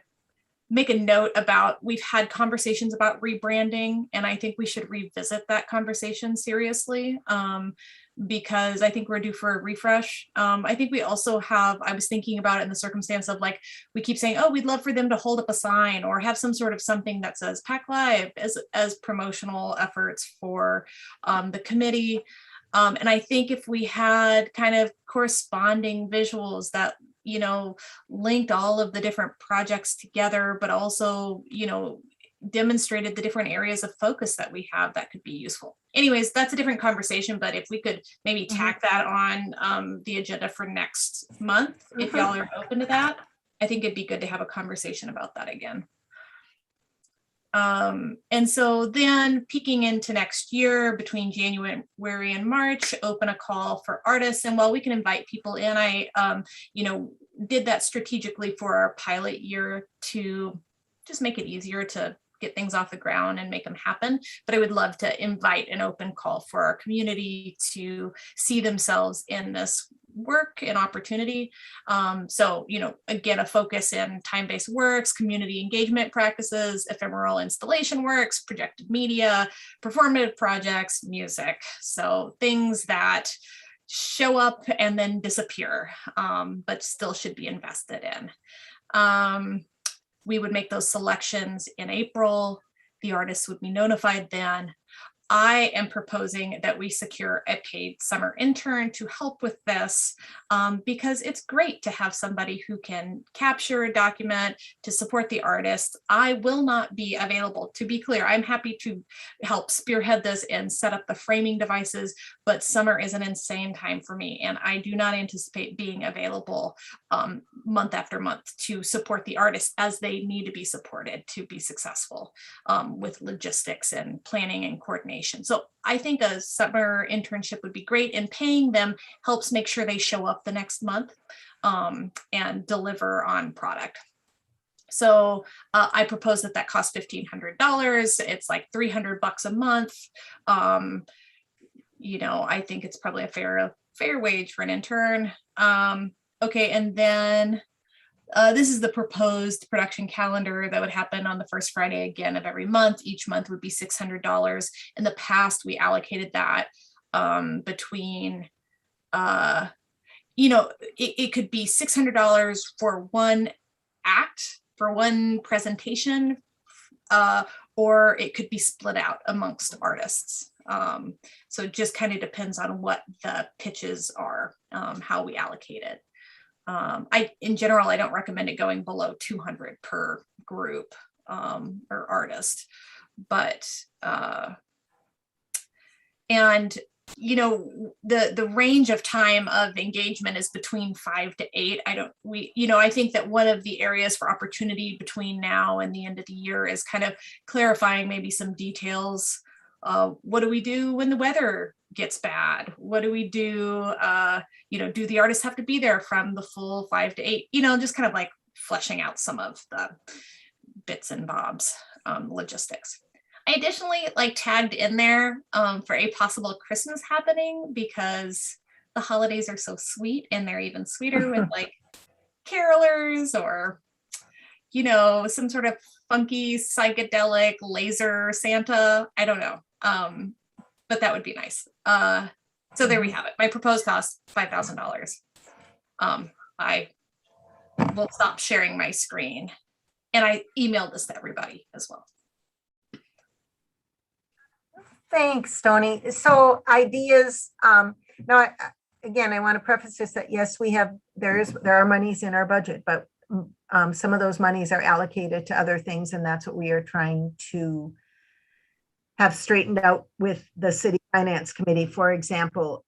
G: make a note about, we've had conversations about rebranding, and I think we should revisit that conversation seriously, because I think we're due for a refresh. I think we also have, I was thinking about it in the circumstance of, like, we keep saying, oh, we'd love for them to hold up a sign or have some sort of something that says PAC Live as promotional efforts for the committee. And I think if we had kind of corresponding visuals that, you know, linked all of the different projects together, but also, you know, demonstrated the different areas of focus that we have, that could be useful. Anyways, that's a different conversation, but if we could maybe tack that on the agenda for next month, if y'all are open to that, I think it'd be good to have a conversation about that again. And so then peeking into next year, between January and March, open a call for artists. And while we can invite people in, I, you know, did that strategically for our pilot year to just make it easier to get things off the ground and make them happen. But I would love to invite an open call for our community to see themselves in this work and opportunity. So, you know, again, a focus in time-based works, community engagement practices, ephemeral installation works, projected media, performative projects, music. So things that show up and then disappear, but still should be invested in. We would make those selections in April. The artists would be notified then. I am proposing that we secure a paid summer intern to help with this, because it's great to have somebody who can capture a document to support the artist. I will not be available, to be clear. I'm happy to help spearhead this and set up the framing devices, but summer is an insane time for me, and I do not anticipate being available month after month to support the artists as they need to be supported to be successful with logistics and planning and coordination. So I think a summer internship would be great, and paying them helps make sure they show up the next month and deliver on product. So I propose that costs $1,500. It's like $300 a month. You know, I think it's probably a fair wage for an intern. Okay, and then this is the proposed production calendar that would happen on the first Friday again of every month. Each month would be $600. In the past, we allocated that between, you know, it could be $600 for one act, for one presentation, or it could be split out amongst artists. So it just kind of depends on what the pitches are, how we allocate it. In general, I don't recommend it going below 200 per group or artist, but, and you know, the range of time of engagement is between 5 to 8. I think that one of the areas for opportunity between now and the end of the year is kind of clarifying maybe some details. What do we do when the weather gets bad? What do we do? You know, do the artists have to be there from the full 5 to 8? You know, just kind of like fleshing out some of the bits and bobs, logistics. I additionally tagged in there for a possible Christmas happening, because the holidays are so sweet, and they're even sweeter with like carolers or, you know, some sort of funky psychedelic laser Santa. I don't know. But that would be nice. So there we have it. My proposed cost, $5,000. I will stop sharing my screen, and I emailed this to everybody as well.
B: Thanks, Tony. So ideas, now, again, I want to preface this that yes, there are monies in our budget, but some of those monies are allocated to other things, and that's what we are trying to have straightened out with the city finance committee. For example,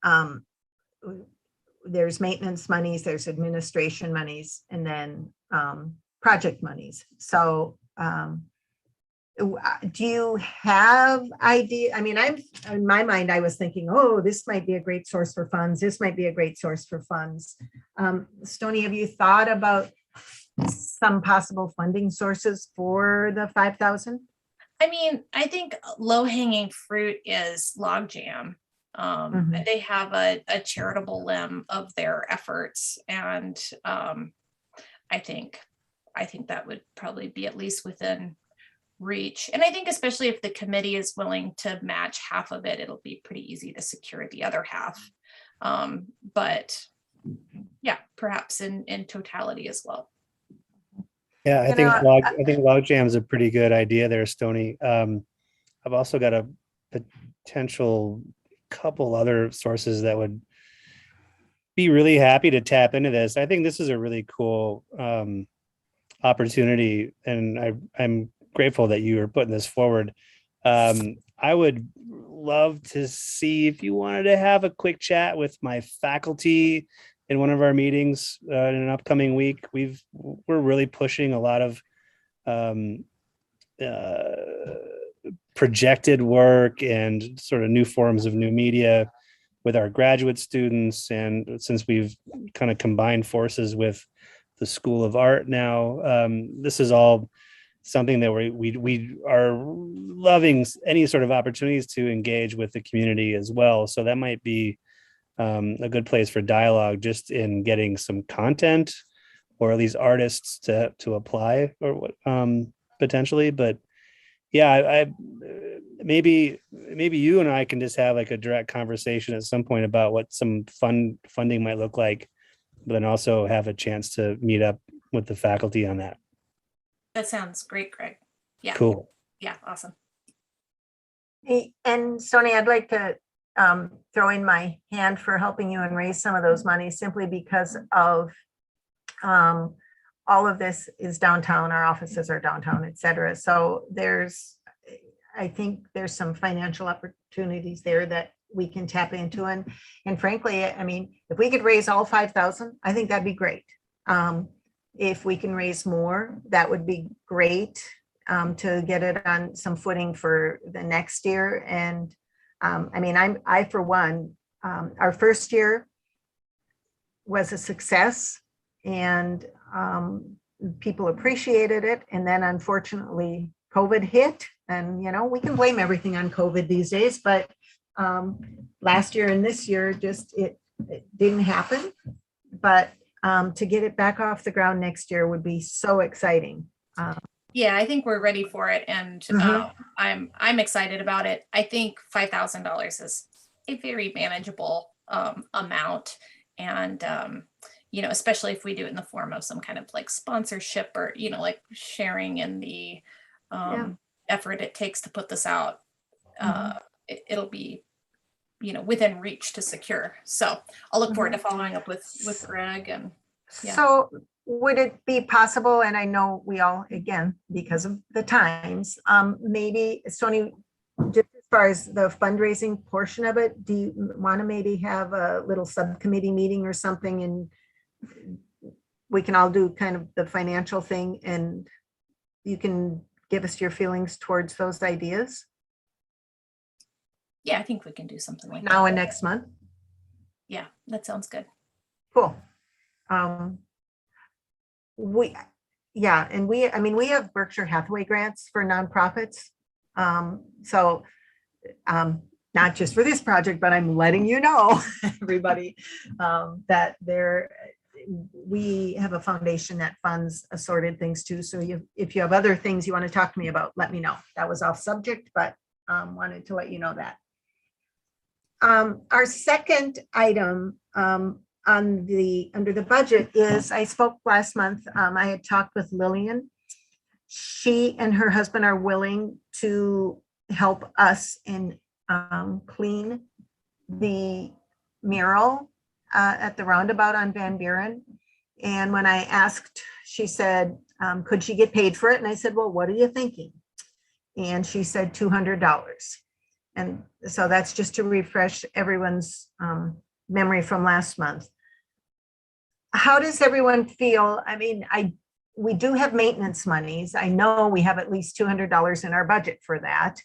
B: there's maintenance monies, there's administration monies, and then project monies. So do you have idea? I mean, in my mind, I was thinking, oh, this might be a great source for funds. This might be a great source for funds. Stony, have you thought about some possible funding sources for the 5,000?
G: I mean, I think low-hanging fruit is Logjam. They have a charitable limb of their efforts, and I think that would probably be at least within reach. And I think especially if the committee is willing to match half of it, it'll be pretty easy to secure the other half. But yeah, perhaps in totality as well.
J: Yeah, I think Logjam is a pretty good idea there, Stony. I've also got a potential couple other sources that would be really happy to tap into this. I think this is a really cool opportunity, and I'm grateful that you are putting this forward. I would love to see if you wanted to have a quick chat with my faculty in one of our meetings in an upcoming week. We're really pushing a lot of projected work and sort of new forms of new media with our graduate students. And since we've kind of combined forces with the School of Art now, this is all something that we are loving, any sort of opportunities to engage with the community as well. So that might be a good place for dialogue, just in getting some content, or at least artists to apply, or potentially. But yeah, I maybe you and I can just have like a direct conversation at some point about what some funding might look like, but then also have a chance to meet up with the faculty on that.
G: That sounds great, Greg. Yeah.
J: Cool.
G: Yeah, awesome.
B: And Sony, I'd like to throw in my hand for helping you and raise some of those monies, simply because of all of this is downtown, our offices are downtown, et cetera. So I think there's some financial opportunities there that we can tap into. And frankly, I mean, if we could raise all 5,000, I think that'd be great. If we can raise more, that would be great, to get it on some footing for the next year. And I mean, I for one, our first year was a success, and people appreciated it. And then unfortunately, COVID hit, and we can blame everything on COVID these days, but last year and this year, just it didn't happen. But to get it back off the ground next year would be so exciting.
G: Yeah, I think we're ready for it, and
B: Mhm.
G: I'm excited about it. I think $5,000 is a very manageable amount, and especially if we do it in the form of some kind of like sponsorship or like sharing in the effort it takes to put this out. It'll be within reach to secure. So I'll look forward to following up with Greg. And yeah.
B: So would it be possible, and I know we all, again, because of the times, maybe, Sony, just as far as the fundraising portion of it, do you want to maybe have a little subcommittee meeting or something, and we can all do kind of the financial thing, and you can give us your feelings towards those ideas
G: Yeah, I think we can do something like
B: now
G: that.
B: and next month?
G: Yeah, that sounds good.
B: Cool. And we have Berkshire Hathaway grants for nonprofits. So not just for this project, but I'm letting you know, everybody, that we have a foundation that funds assorted things too. So if you have other things you want to talk to me about, let me know. That was off subject, but wanted to let you know that. Our second item under the budget is, I spoke last month, I had talked with Lillian. She and her husband are willing to help us and clean the mural at the roundabout on Van Buren. And when I asked, she said, could she get paid for it? And I said, well, what are you thinking? And she said $200. And so that's just to refresh everyone's memory from last month. How does everyone feel? I mean, we do have maintenance monies. I know we have at least $200 in our budget for that,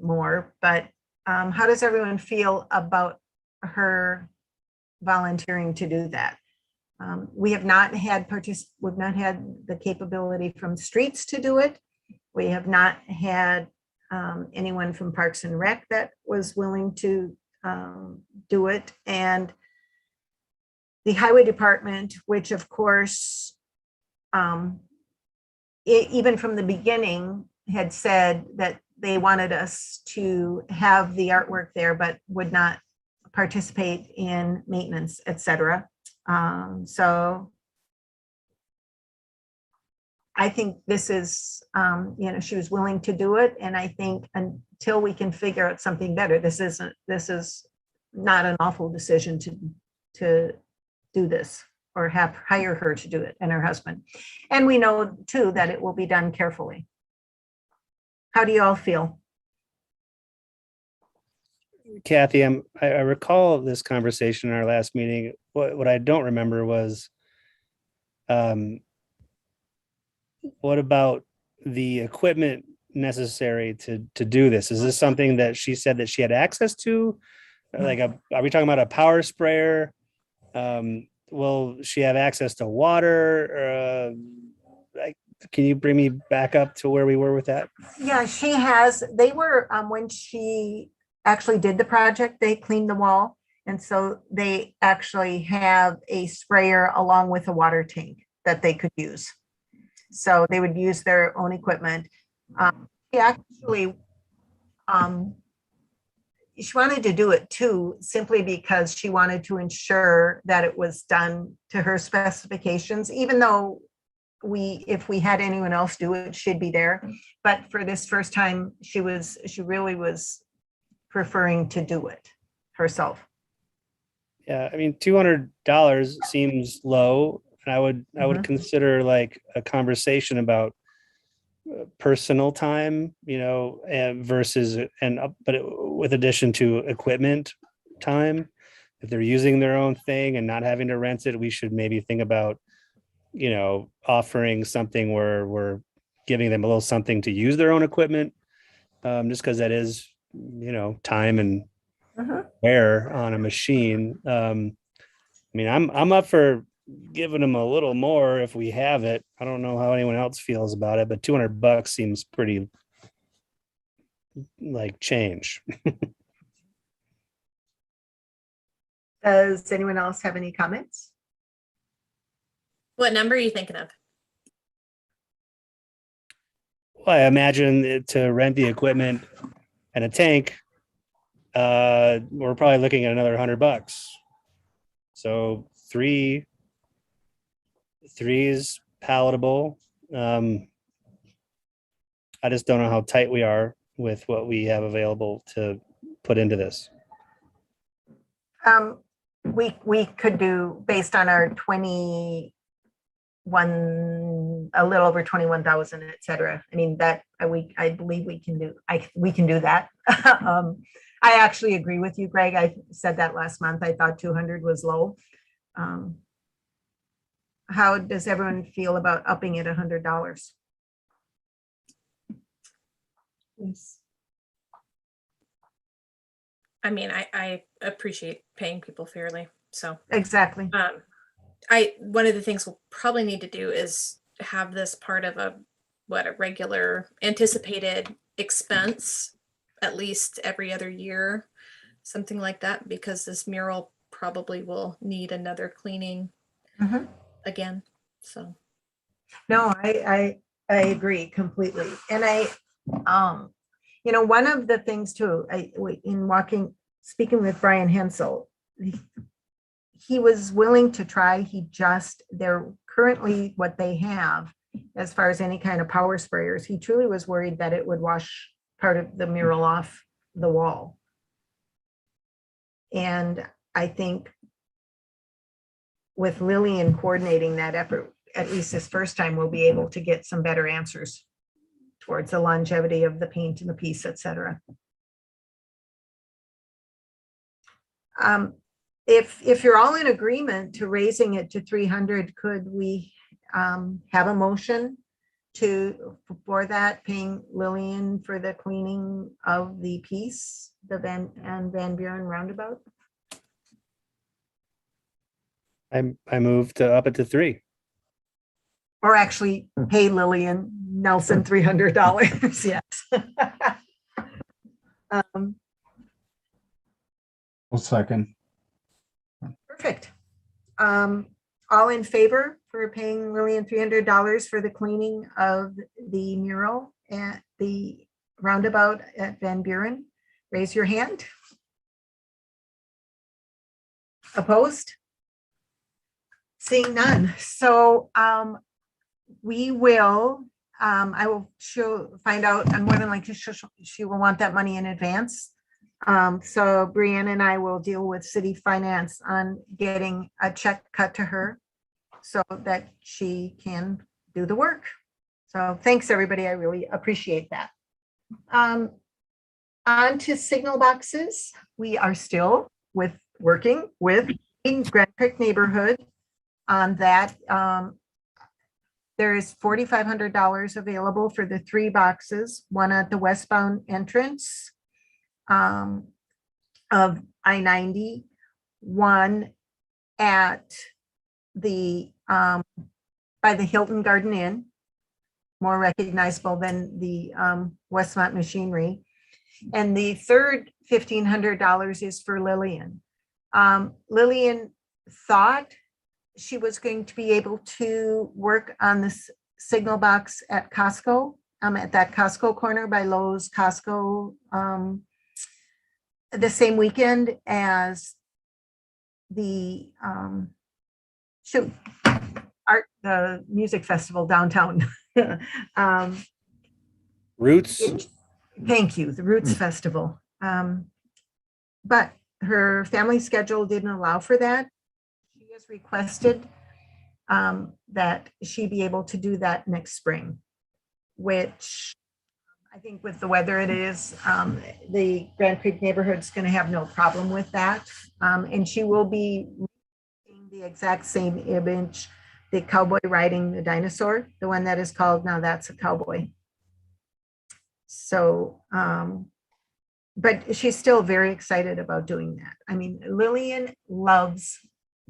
B: more, but how does everyone feel about her volunteering to do that? We have not had the capability from streets to do it. We have not had anyone from Parks and Rec that was willing to do it. And the highway department, which of course, even from the beginning had said that they wanted us to have the artwork there, but would not participate in maintenance, etc. So I think this is, she was willing to do it. And I think until we can figure out something better, this is not an awful decision to do this or hire her to do it, and her husband. And we know too that it will be done carefully. How do you all feel?
J: Kathy, I recall this conversation in our last meeting. What I don't remember was, what about the equipment necessary to do this? Is this something that she said that she had access to? Like, are we talking about a power sprayer? Will she have access to water? Can you bring me back up to where we were with that?
B: Yeah, she has. They were, when she actually did the project, they cleaned the wall. And so they actually have a sprayer along with a water tank that they could use. So they would use their own equipment. She actually, she wanted to do it too, simply because she wanted to ensure that it was done to her specifications, even though if we had anyone else do it, she'd be there. But for this first time, she really was preferring to do it herself.
J: Yeah, I mean, $200 seems low. I would consider like a conversation about personal time, and versus with addition to equipment time. If they're using their own thing and not having to rent it, we should maybe think about, offering something where we're giving them a little something to use their own equipment, just because that is, time and wear on a machine. I'm up for giving them a little more if we have it. I don't know how anyone else feels about it, but $200 seems pretty like change.
B: Does anyone else have any comments?
G: What number are you thinking of?
J: Well, I imagine to rent the equipment and a tank, we're probably looking at another $100. So three is palatable. I just don't know how tight we are with what we have available to put into this.
B: We could do, based on our a little over 21,000, et cetera. I mean, that I believe we can do, we can do that. I actually agree with you, Greg. I said that last month. I thought 200 was low. How does everyone feel about upping it $100? Yes.
G: I mean, I appreciate paying people fairly. So
B: Exactly.
G: one of the things we'll probably need to do is have this part of a regular anticipated expense, at least every other year, something like that, because this mural probably will need another cleaning again. So
B: No, I agree completely. And one of the things too, speaking with Brian Hensel, he was willing to try. They're currently what they have as far as any kind of power sprayers. He truly was worried that it would wash part of the mural off the wall. And I think with Lillian coordinating that effort, at least this first time, we'll be able to get some better answers towards the longevity of the paint and the piece, et cetera. If you're all in agreement to raising it to 300, could we have a motion for that, paying Lillian for the cleaning of the piece, the Van Buren roundabout?
J: I moved to up it to 3.
B: Or actually pay Lillian Nelson $300, yes.
H: I'll second.
B: Perfect. All in favor for paying Lillian $300 for the cleaning of the mural at the roundabout at Van Buren? Raise your hand. Opposed? Seeing none. So we will, I will find out, and more than likely she will want that money in advance. So Brianna and I will deal with city finance on getting a check cut to her so that she can do the work. So thanks, everybody. I really appreciate that. On to signal boxes. We are still working with Grand Creek neighborhood on that. There is $4,500 available for the 3 boxes, one at the westbound entrance of I-90, one at the by the Hilton Garden Inn, more recognizable than the Westmont Machinery. And the third $1,500 is for Lillian. Lillian thought she was going to be able to work on this signal box at Costco, at that Costco corner by Lowe's Costco, the same weekend as the the music festival downtown.
J: Roots.
B: Thank you, the Roots Festival. But her family schedule didn't allow for that. She has requested that she be able to do that next spring. which I think with the weather it is, the Grand Creek neighborhood's going to have no problem with that. And she will be using the exact same image, the cowboy riding the dinosaur, the one that is called Now That's a Cowboy. So, but she's still very excited about doing that. I mean, Lillian loves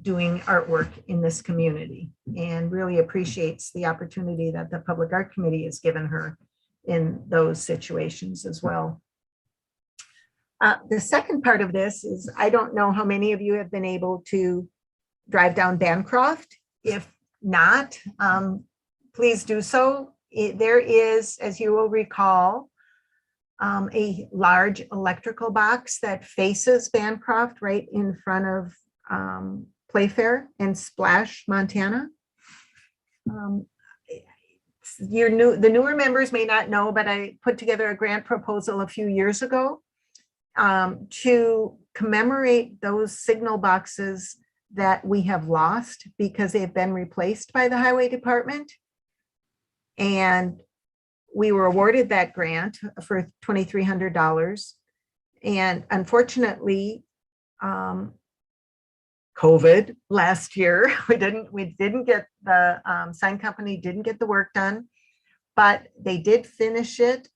B: doing artwork in this community and really appreciates the opportunity that the Public Art Committee has given her in those situations as well. The second part of this is, I don't know how many of you have been able to drive down Bancroft. If not, please do so. There is, as you will recall, a large electrical box that faces Bancroft right in front of Playfair and Splash, Montana. The newer members may not know, but I put together a grant proposal a few years ago to commemorate those signal boxes that we have lost because they've been replaced by the highway department. And we were awarded that grant for $2,300. And unfortunately, COVID last year, we didn't get the sign company didn't get the work done, but they did finish it.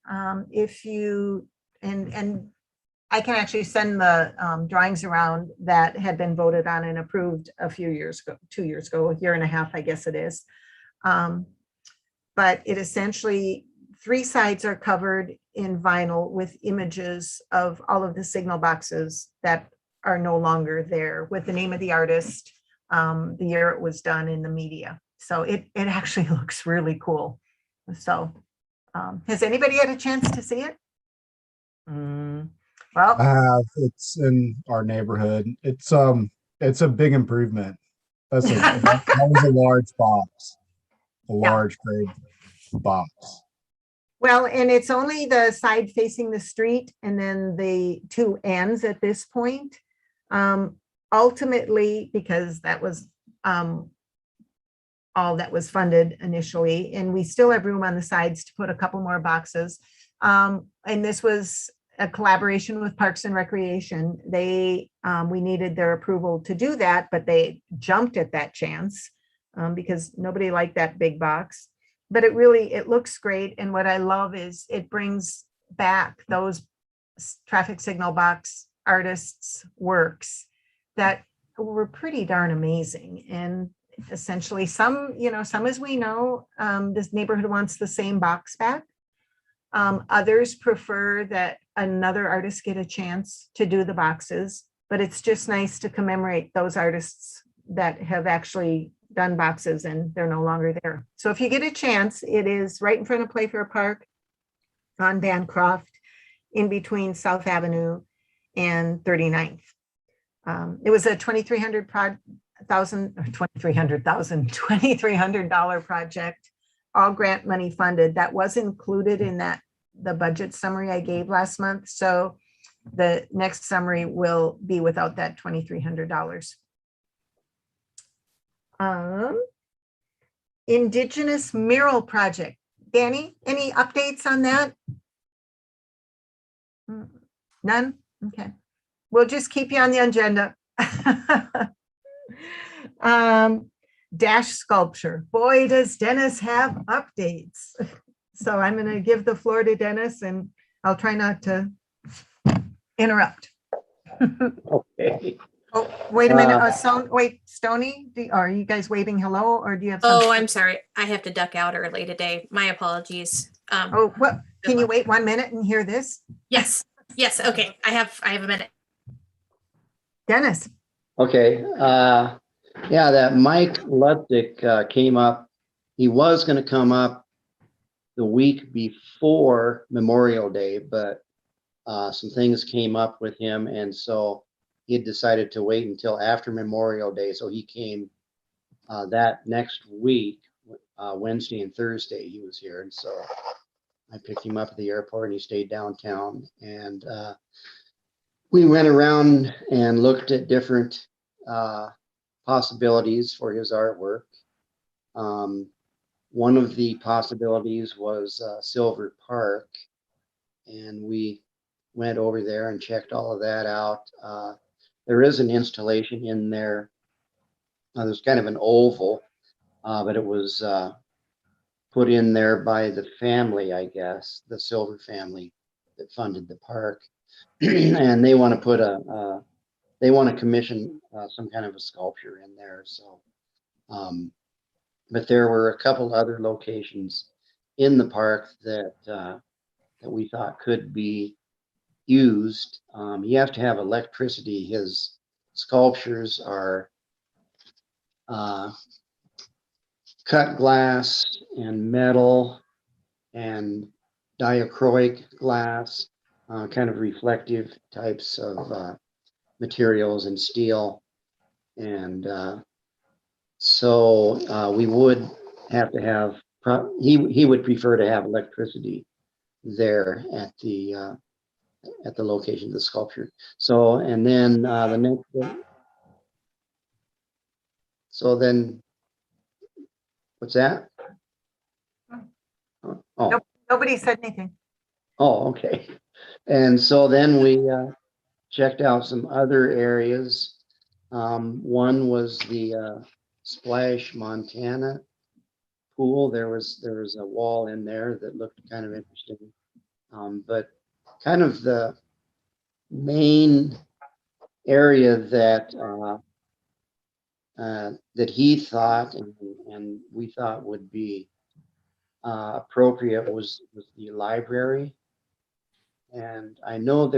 B: If you, and I can actually send the drawings around that had been voted on and approved a few years ago, 2 years ago, a year and a half, I guess it is. But it essentially, 3 sides are covered in vinyl with images of all of the signal boxes that are no longer there, with the name of the artist, the year it was done, in the media. So it actually looks really cool. So has anybody had a chance to see it? Well,
H: It's in our neighborhood. It's a big improvement. That was a large box, large grade box.
B: well, and it's only the side facing the street and then the 2 ends at this point. Ultimately, because that was all that was funded initially, and we still have room on the sides to put a couple more boxes. And this was a collaboration with Parks and Recreation. We needed their approval to do that, but they jumped at that chance because nobody liked that big box. But it looks great. And what I love is it brings back those traffic signal box artists' works that were pretty darn amazing. And essentially some as we know, this neighborhood wants the same box back. Others prefer that another artist get a chance to do the boxes, but it's just nice to commemorate those artists that have actually done boxes and they're no longer there. So if you get a chance, it is right in front of Playfair Park on Bancroft, in between South Avenue and 39th. It was a $2,300 project, all grant money funded. That was included in the budget summary I gave last month. So the next summary will be without that $2,300. Indigenous mural project. Danny, any updates on that? None? Okay. We'll just keep you on the agenda. Dash sculpture. Boy, does Dennis have updates. So I'm going to give the floor to Dennis and I'll try not to interrupt.
C: Okay.
B: Oh, wait a minute. Wait, Stony, are you guys waving hello or do you have something?
G: Oh, I'm sorry. I have to duck out early today. My apologies.
B: What? Can you wait 1 minute and hear this?
G: Yes. Yes. Okay. I have a minute.
B: Dennis.
C: Okay. Yeah, that Mike Ludwig came up. He was going to come up the week before Memorial Day, but some things came up with him. And so he had decided to wait until after Memorial Day. So he came that next week, Wednesday and Thursday, he was here. And so I picked him up at the airport and he stayed downtown. And we went around and looked at different possibilities for his artwork. one of the possibilities was Silver Park, and we went over there and checked all of that out. There is an installation in there. There's kind of an oval, but it was put in there by the family, I guess, the Silver family that funded the park. And they want to put they want to commission some kind of a sculpture in there. So, but there were a couple other locations in the park that that we thought could be used. You have to have electricity. His sculptures are cut glass and metal and diachroic glass, kind of reflective types of materials and steel. And so we would have to have, he would prefer to have electricity there at the location of the sculpture. So, and then the next bit. So then, what's that? Oh,
B: Nope. Nobody said anything.
C: oh, okay. And so then we checked out some other areas. One was the Splash Montana pool. There was a wall in there that looked kind of interesting. But kind of the main area that that he thought and we thought would be appropriate was the library. And I know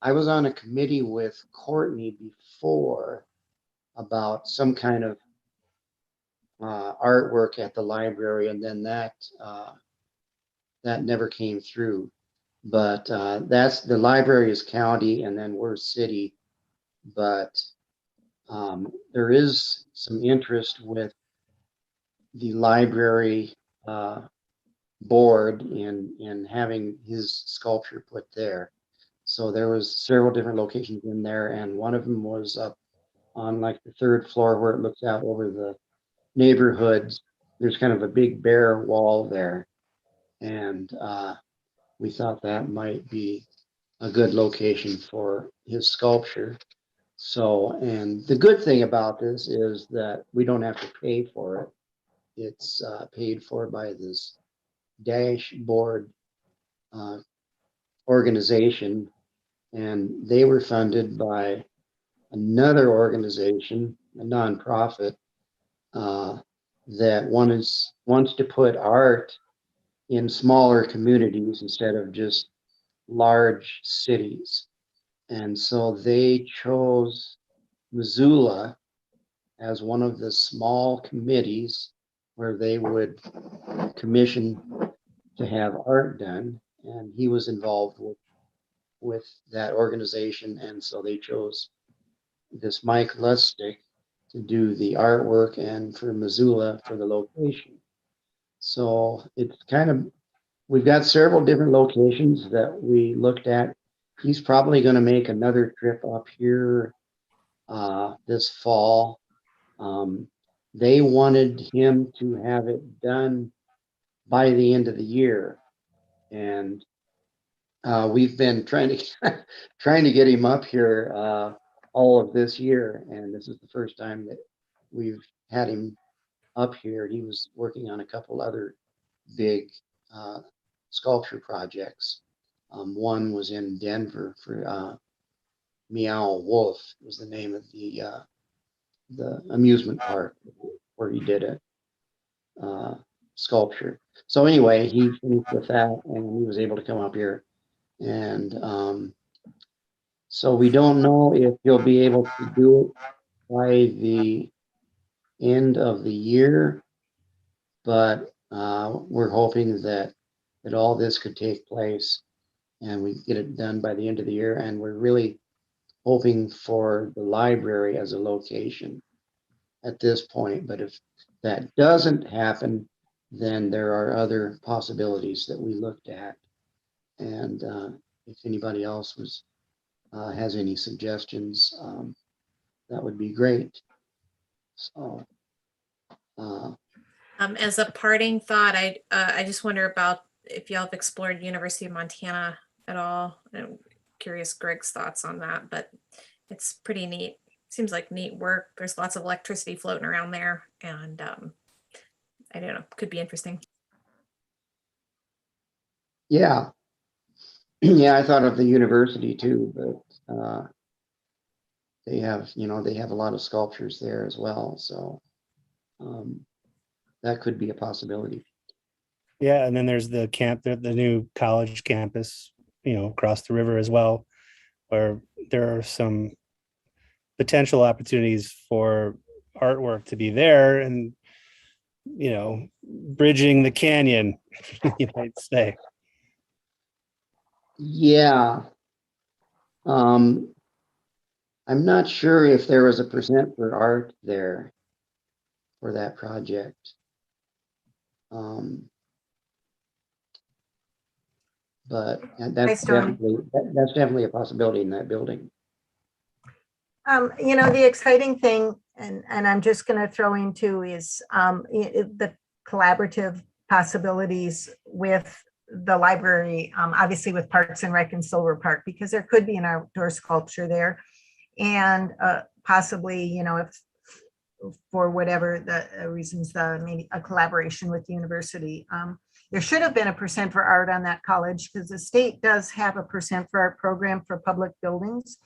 C: I was on a committee with Courtney before about some kind of artwork at the library, and then that never came through. But that's the library is county, and then we're city. But there is some interest with the library board in having his sculpture put there. So there was several different locations in there, and one of them was up on like the third floor where it looks out over the neighborhoods. There's kind of a big bare wall there, and we thought that might be a good location for his sculpture. So, and the good thing about this is that we don't have to pay for it. It's paid for by this dashboard organization, and they were funded by another organization, a nonprofit, that wants to put art in smaller communities instead of just large cities. And so they chose Missoula as one of the small committees where they would commission to have art done. And he was involved with that organization. And so they chose this Mike Lustig to do the artwork and for Missoula for the location. So it's kind of, we've got several different locations that we looked at. He's probably going to make another trip up here this fall. They wanted him to have it done by the end of the year, and we've been trying to get him up here all of this year, and this is the first time that we've had him up here. He was working on a couple other big sculpture projects. One was in Denver for Meow Wolf was the name of the amusement park where he did a sculpture. So anyway, he finished with that, and he was able to come up here. And so we don't know if he'll be able to do it by the end of the year, but we're hoping that all this could take place and we get it done by the end of the year. And we're really hoping for the library as a location at this point. But if that doesn't happen, then there are other possibilities that we looked at. And if anybody else has any suggestions, that would be great. So
G: As a parting thought, I just wonder about if y'all have explored University of Montana at all. I'm curious Greg's thoughts on that, but it's pretty neat. Seems like neat work. There's lots of electricity floating around there, and I don't know, could be interesting.
C: Yeah. Yeah, I thought of the university too, but they have, they have a lot of sculptures there as well. So that could be a possibility.
J: Yeah, and then there's the the new college campus, across the river as well, where there are some potential opportunities for artwork to be there and, bridging the canyon, you might say.
C: Yeah. I'm not sure if there was a percent for art there for that project. But that's
B: Storm.
C: definitely a possibility in that building.
B: The exciting thing, and I'm just going to throw into is the collaborative possibilities with the library, obviously with Parks and Rec and Silver Park, because there could be an outdoor sculpture there. And possibly, if for whatever the reasons, maybe a collaboration with the university. There should have been a percent for art on that college because the state does have a percent for art program for public buildings,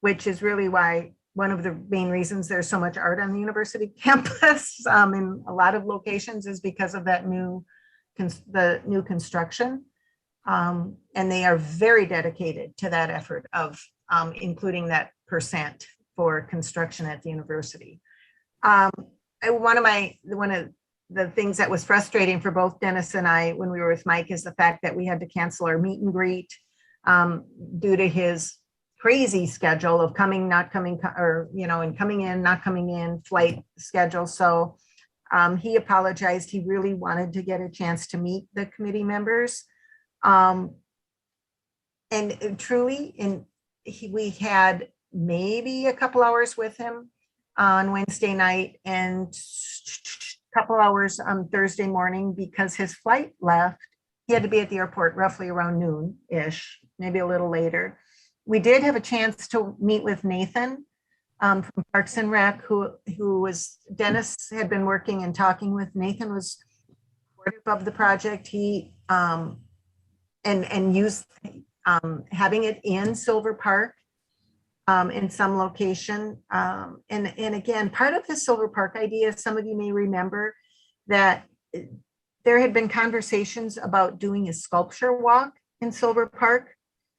B: which is really why one of the main reasons there's so much art on the university campus in a lot of locations is because of that the new construction. And they are very dedicated to that effort of including that percent for construction at the university. One of the things that was frustrating for both Dennis and I when we were with Mike is the fact that we had to cancel our meet and greet due to his crazy schedule of coming, not coming, or, and coming in, not coming in, flight schedule. So he apologized. He really wanted to get a chance to meet the committee members. And truly, we had maybe a couple hours with him on Wednesday night and a couple hours on Thursday morning because his flight left. He had to be at the airport roughly around noon-ish, maybe a little later. We did have a chance to meet with Nathan from Parks and Rec, who was, Dennis had been working and talking with. Nathan was supportive of the project. He and used having it in Silver Park in some location. And again, part of the Silver Park idea, some of you may remember that there had been conversations about doing a sculpture walk in Silver Park.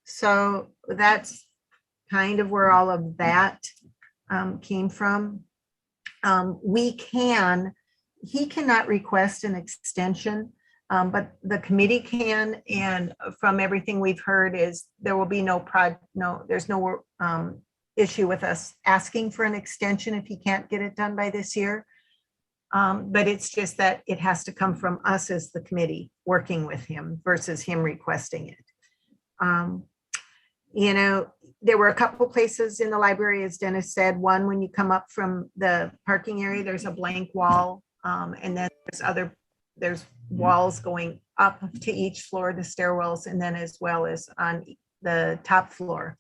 B: So that's kind of where all of that came from. He cannot request an extension, but the committee can. And from everything we've heard is there will be there's no issue with us asking for an extension if he can't get it done by this year. But it's just that it has to come from us as the committee working with him versus him requesting it. There were a couple places in the library, as Dennis said. One, when you come up from the parking area, there's a blank wall. And then there's walls going up to each floor, the stairwells, and then as well as on the top floor,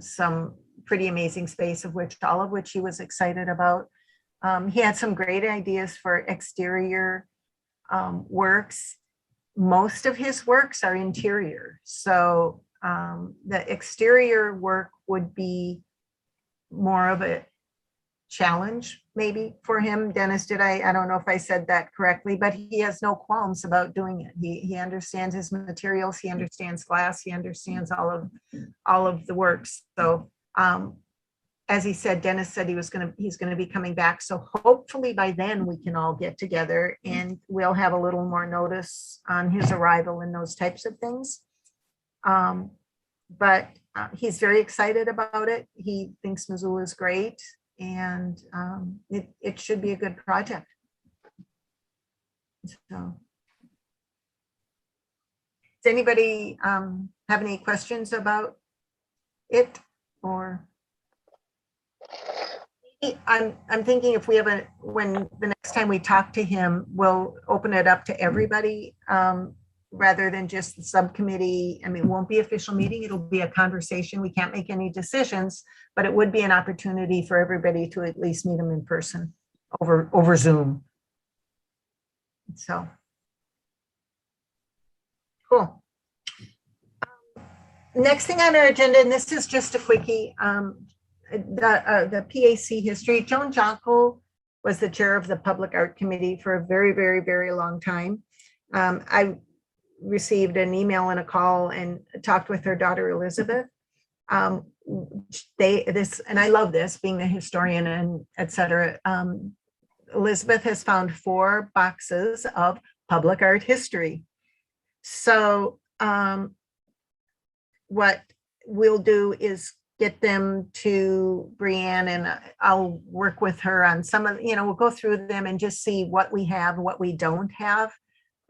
B: some pretty amazing space all of which he was excited about. He had some great ideas for exterior works. Most of his works are interior. So the exterior work would be more of a challenge maybe for him. Dennis, I don't know if I said that correctly, but he has no qualms about doing it. He understands his materials, he understands glass, he understands all of the works. So as he said, Dennis said he's going to be coming back. So hopefully by then we can all get together and we'll have a little more notice on his arrival and those types of things. But he's very excited about it. He thinks Missoula is great, and it should be a good project. So, does anybody have any questions about it? Or I'm thinking if we have when the next time time we talk to him, we'll open it up to everybody rather than just the subcommittee. I mean, it won't be official meeting. It'll be a conversation. We can't make any decisions, but it would be an opportunity for everybody to at least meet him in person over Zoom. So. Cool. Next thing on our agenda, and this is just a quickie, the PAC history. Joan Jonkel was the chair of the Public Art Committee for a very, very, very long time. I received an email and a call and talked with her daughter, Elizabeth. And I love this, being the historian and et cetera. Elizabeth has found 4 boxes of public art history. So what we'll do is get them to Brianne, and I'll work with her on some of, we'll go through them and just see what we have, what we don't have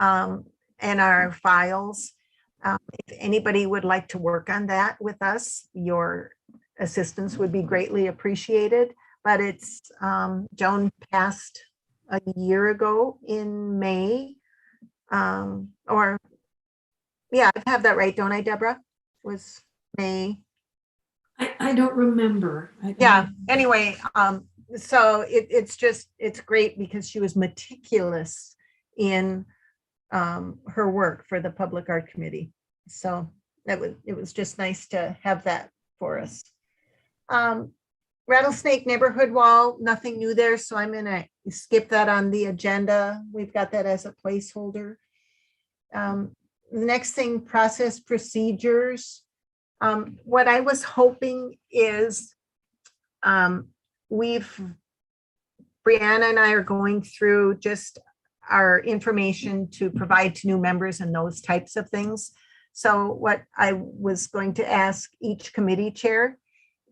B: in our files. If anybody would like to work on that with us, your assistance would be greatly appreciated. But it's, Joan passed a year ago in May, yeah, I have that right, don't I, Deborah? Was May.
D: I don't remember.
B: Yeah, anyway, so it's great because she was meticulous in her work for the Public Art Committee. So it was just nice to have that for us. Rattlesnake Neighborhood Wall, nothing new there, so I'm gonna skip that on the agenda. We've got that as a placeholder. The next thing, process procedures. What I was hoping is Brianna and I are going through just our information to provide to new members and those types of things. So what I was going to ask each committee chair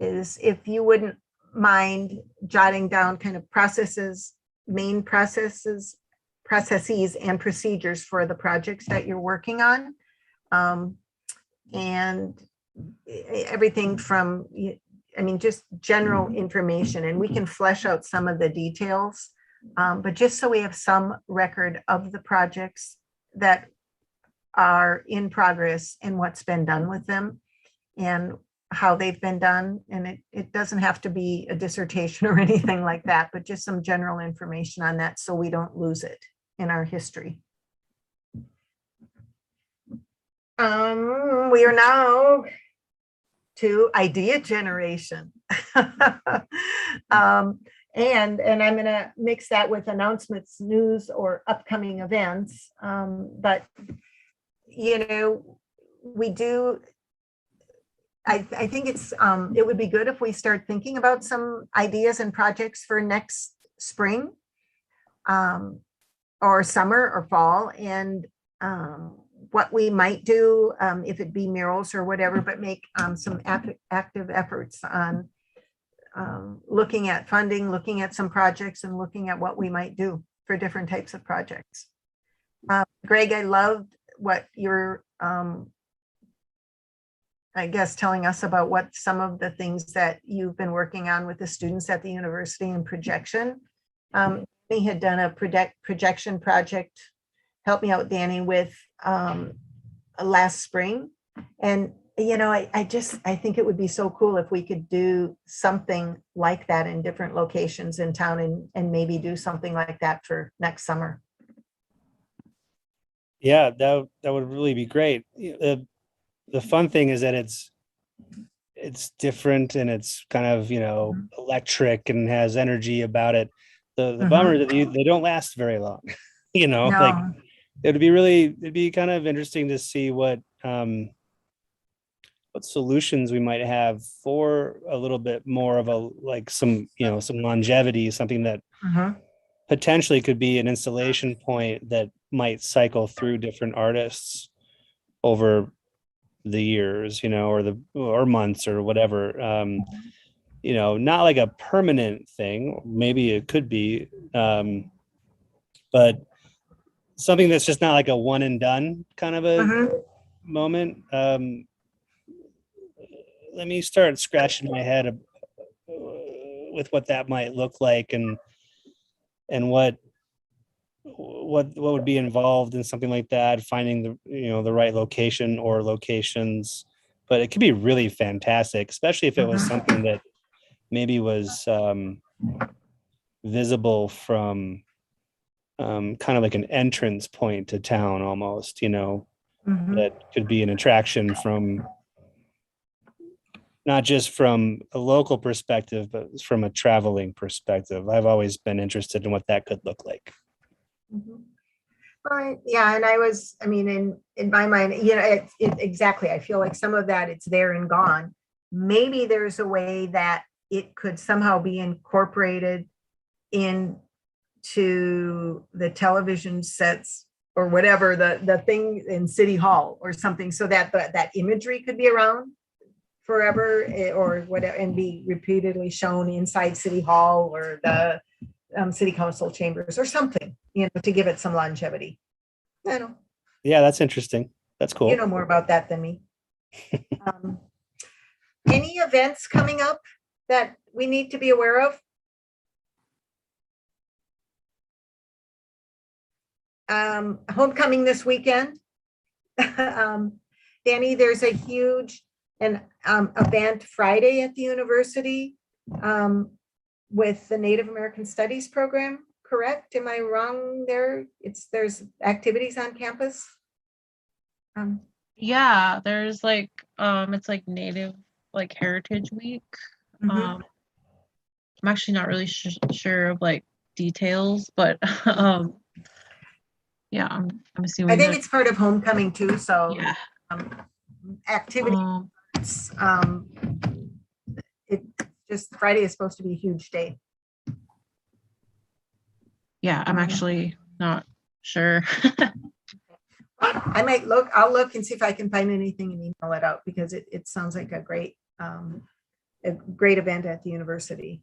B: is if you wouldn't mind jotting down kind of processes, main processes and procedures for the projects that you're working on. And everything from, just general information, and we can flesh out some of the details, but just so we have some record of the projects that are in progress and what's been done with them and how they've been done. And it doesn't have to be a dissertation or anything like that, but just some general information on that so we don't lose it in our history. We are now to idea generation. And I'm going to mix that with announcements, news, or upcoming events. But, we do, I think it would be good if we start thinking about some ideas and projects for next spring or summer or fall, and what we might do, if it be murals or whatever, but make some active efforts on looking at funding, looking at some projects, and looking at what we might do for different types of projects. Greg, I loved what you're, I guess, telling us about what some of the things that you've been working on with the students at the university and projection. We had done a projection project, help me out, Danny, with last spring. And, I think it would be so cool if we could do something like that in different locations in town, and maybe do something like that for next summer.
J: Yeah, that would really be great. The fun thing is that it's different and it's kind of, electric and has energy about it. The bummer that they don't last very long,
B: No.
J: like it'd be kind of interesting to see what solutions we might have for a little bit more of some longevity, something that potentially could be an installation point that might cycle through different artists over the years, or months or whatever. Not like a permanent thing. Maybe it could be, but something that's just not like a one and done kind of a moment. Let me start scratching my head with what that might look like, and what what would be involved in something like that, finding the right location or locations, but it could be really fantastic, especially if it was something that maybe was visible from kind of like an entrance point to town almost,
B: Mhm.
J: that could be an attraction from not just from a local perspective, but from a traveling perspective. I've always been interested in what that could look like.
B: Mhm. Well, yeah, and I mean, in my mind, exactly. I feel like some of that it's there and gone. Maybe there's a way that it could somehow be incorporated into the television sets or whatever, the thing in City Hall or something, so that that imagery could be around forever, or whatever, and be repeatedly shown inside City Hall or the city council chambers or something, to give it some longevity. I don't,
J: Yeah, that's interesting. That's cool.
B: you know more about that than me. Any events coming up that we need to be aware of? Homecoming this weekend. Danny, there's a huge event Friday at the university with the Native American Studies program, correct? Am I wrong there? There's activities on campus?
I: Yeah, there's like it's like Native like Heritage Week.
B: Mhm.
I: I'm actually not really sure of like details, but yeah, I'm assuming
B: I think
I: that-
B: it's part of homecoming too, so
I: yeah.
B: activity. It just, Friday is supposed to be a huge day.
I: Yeah, I'm actually not sure.
B: I might look, I'll look and see if I can find anything and email it out, because it sounds like a great event at the university.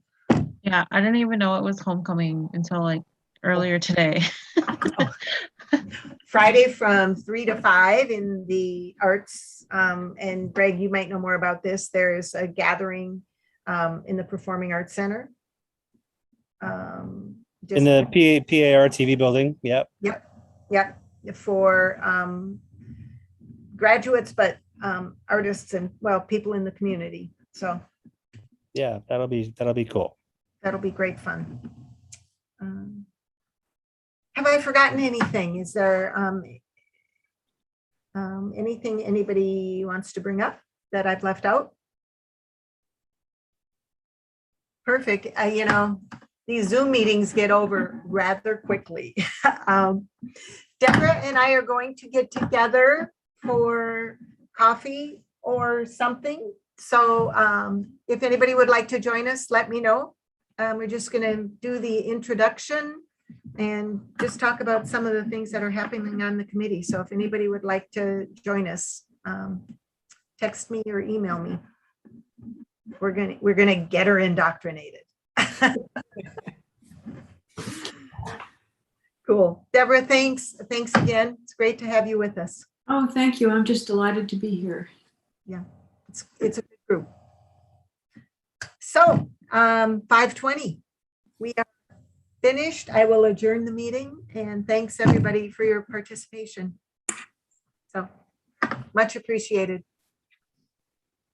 I: Yeah, I didn't even know it was homecoming until like earlier today.
B: Friday from 3 to 5 in the arts. And Greg, you might know more about this. There's a gathering in the Performing Arts Center.
J: In the PAR TV building. Yep.
B: Yep. For graduates, but artists and, well, people in the community. So
J: Yeah, that'll be cool.
B: that'll be great fun. Have I forgotten anything? Is there anything anybody wants to bring up that I've left out? Perfect. These Zoom meetings get over rather quickly. Deborah and I are going to get together for coffee or something. So if anybody would like to join us, let me know. We're just going to do the introduction and just talk about some of the things that are happening on the committee. So if anybody would like to join us, text me or email me. We're gonna get her indoctrinated. Cool. Deborah, thanks again. It's great to have you with us.
D: Oh, thank you. I'm just delighted to be here.
B: Yeah, it's a good group. So 5:20, we are finished. I will adjourn the meeting, and thanks everybody for your participation. So much appreciated.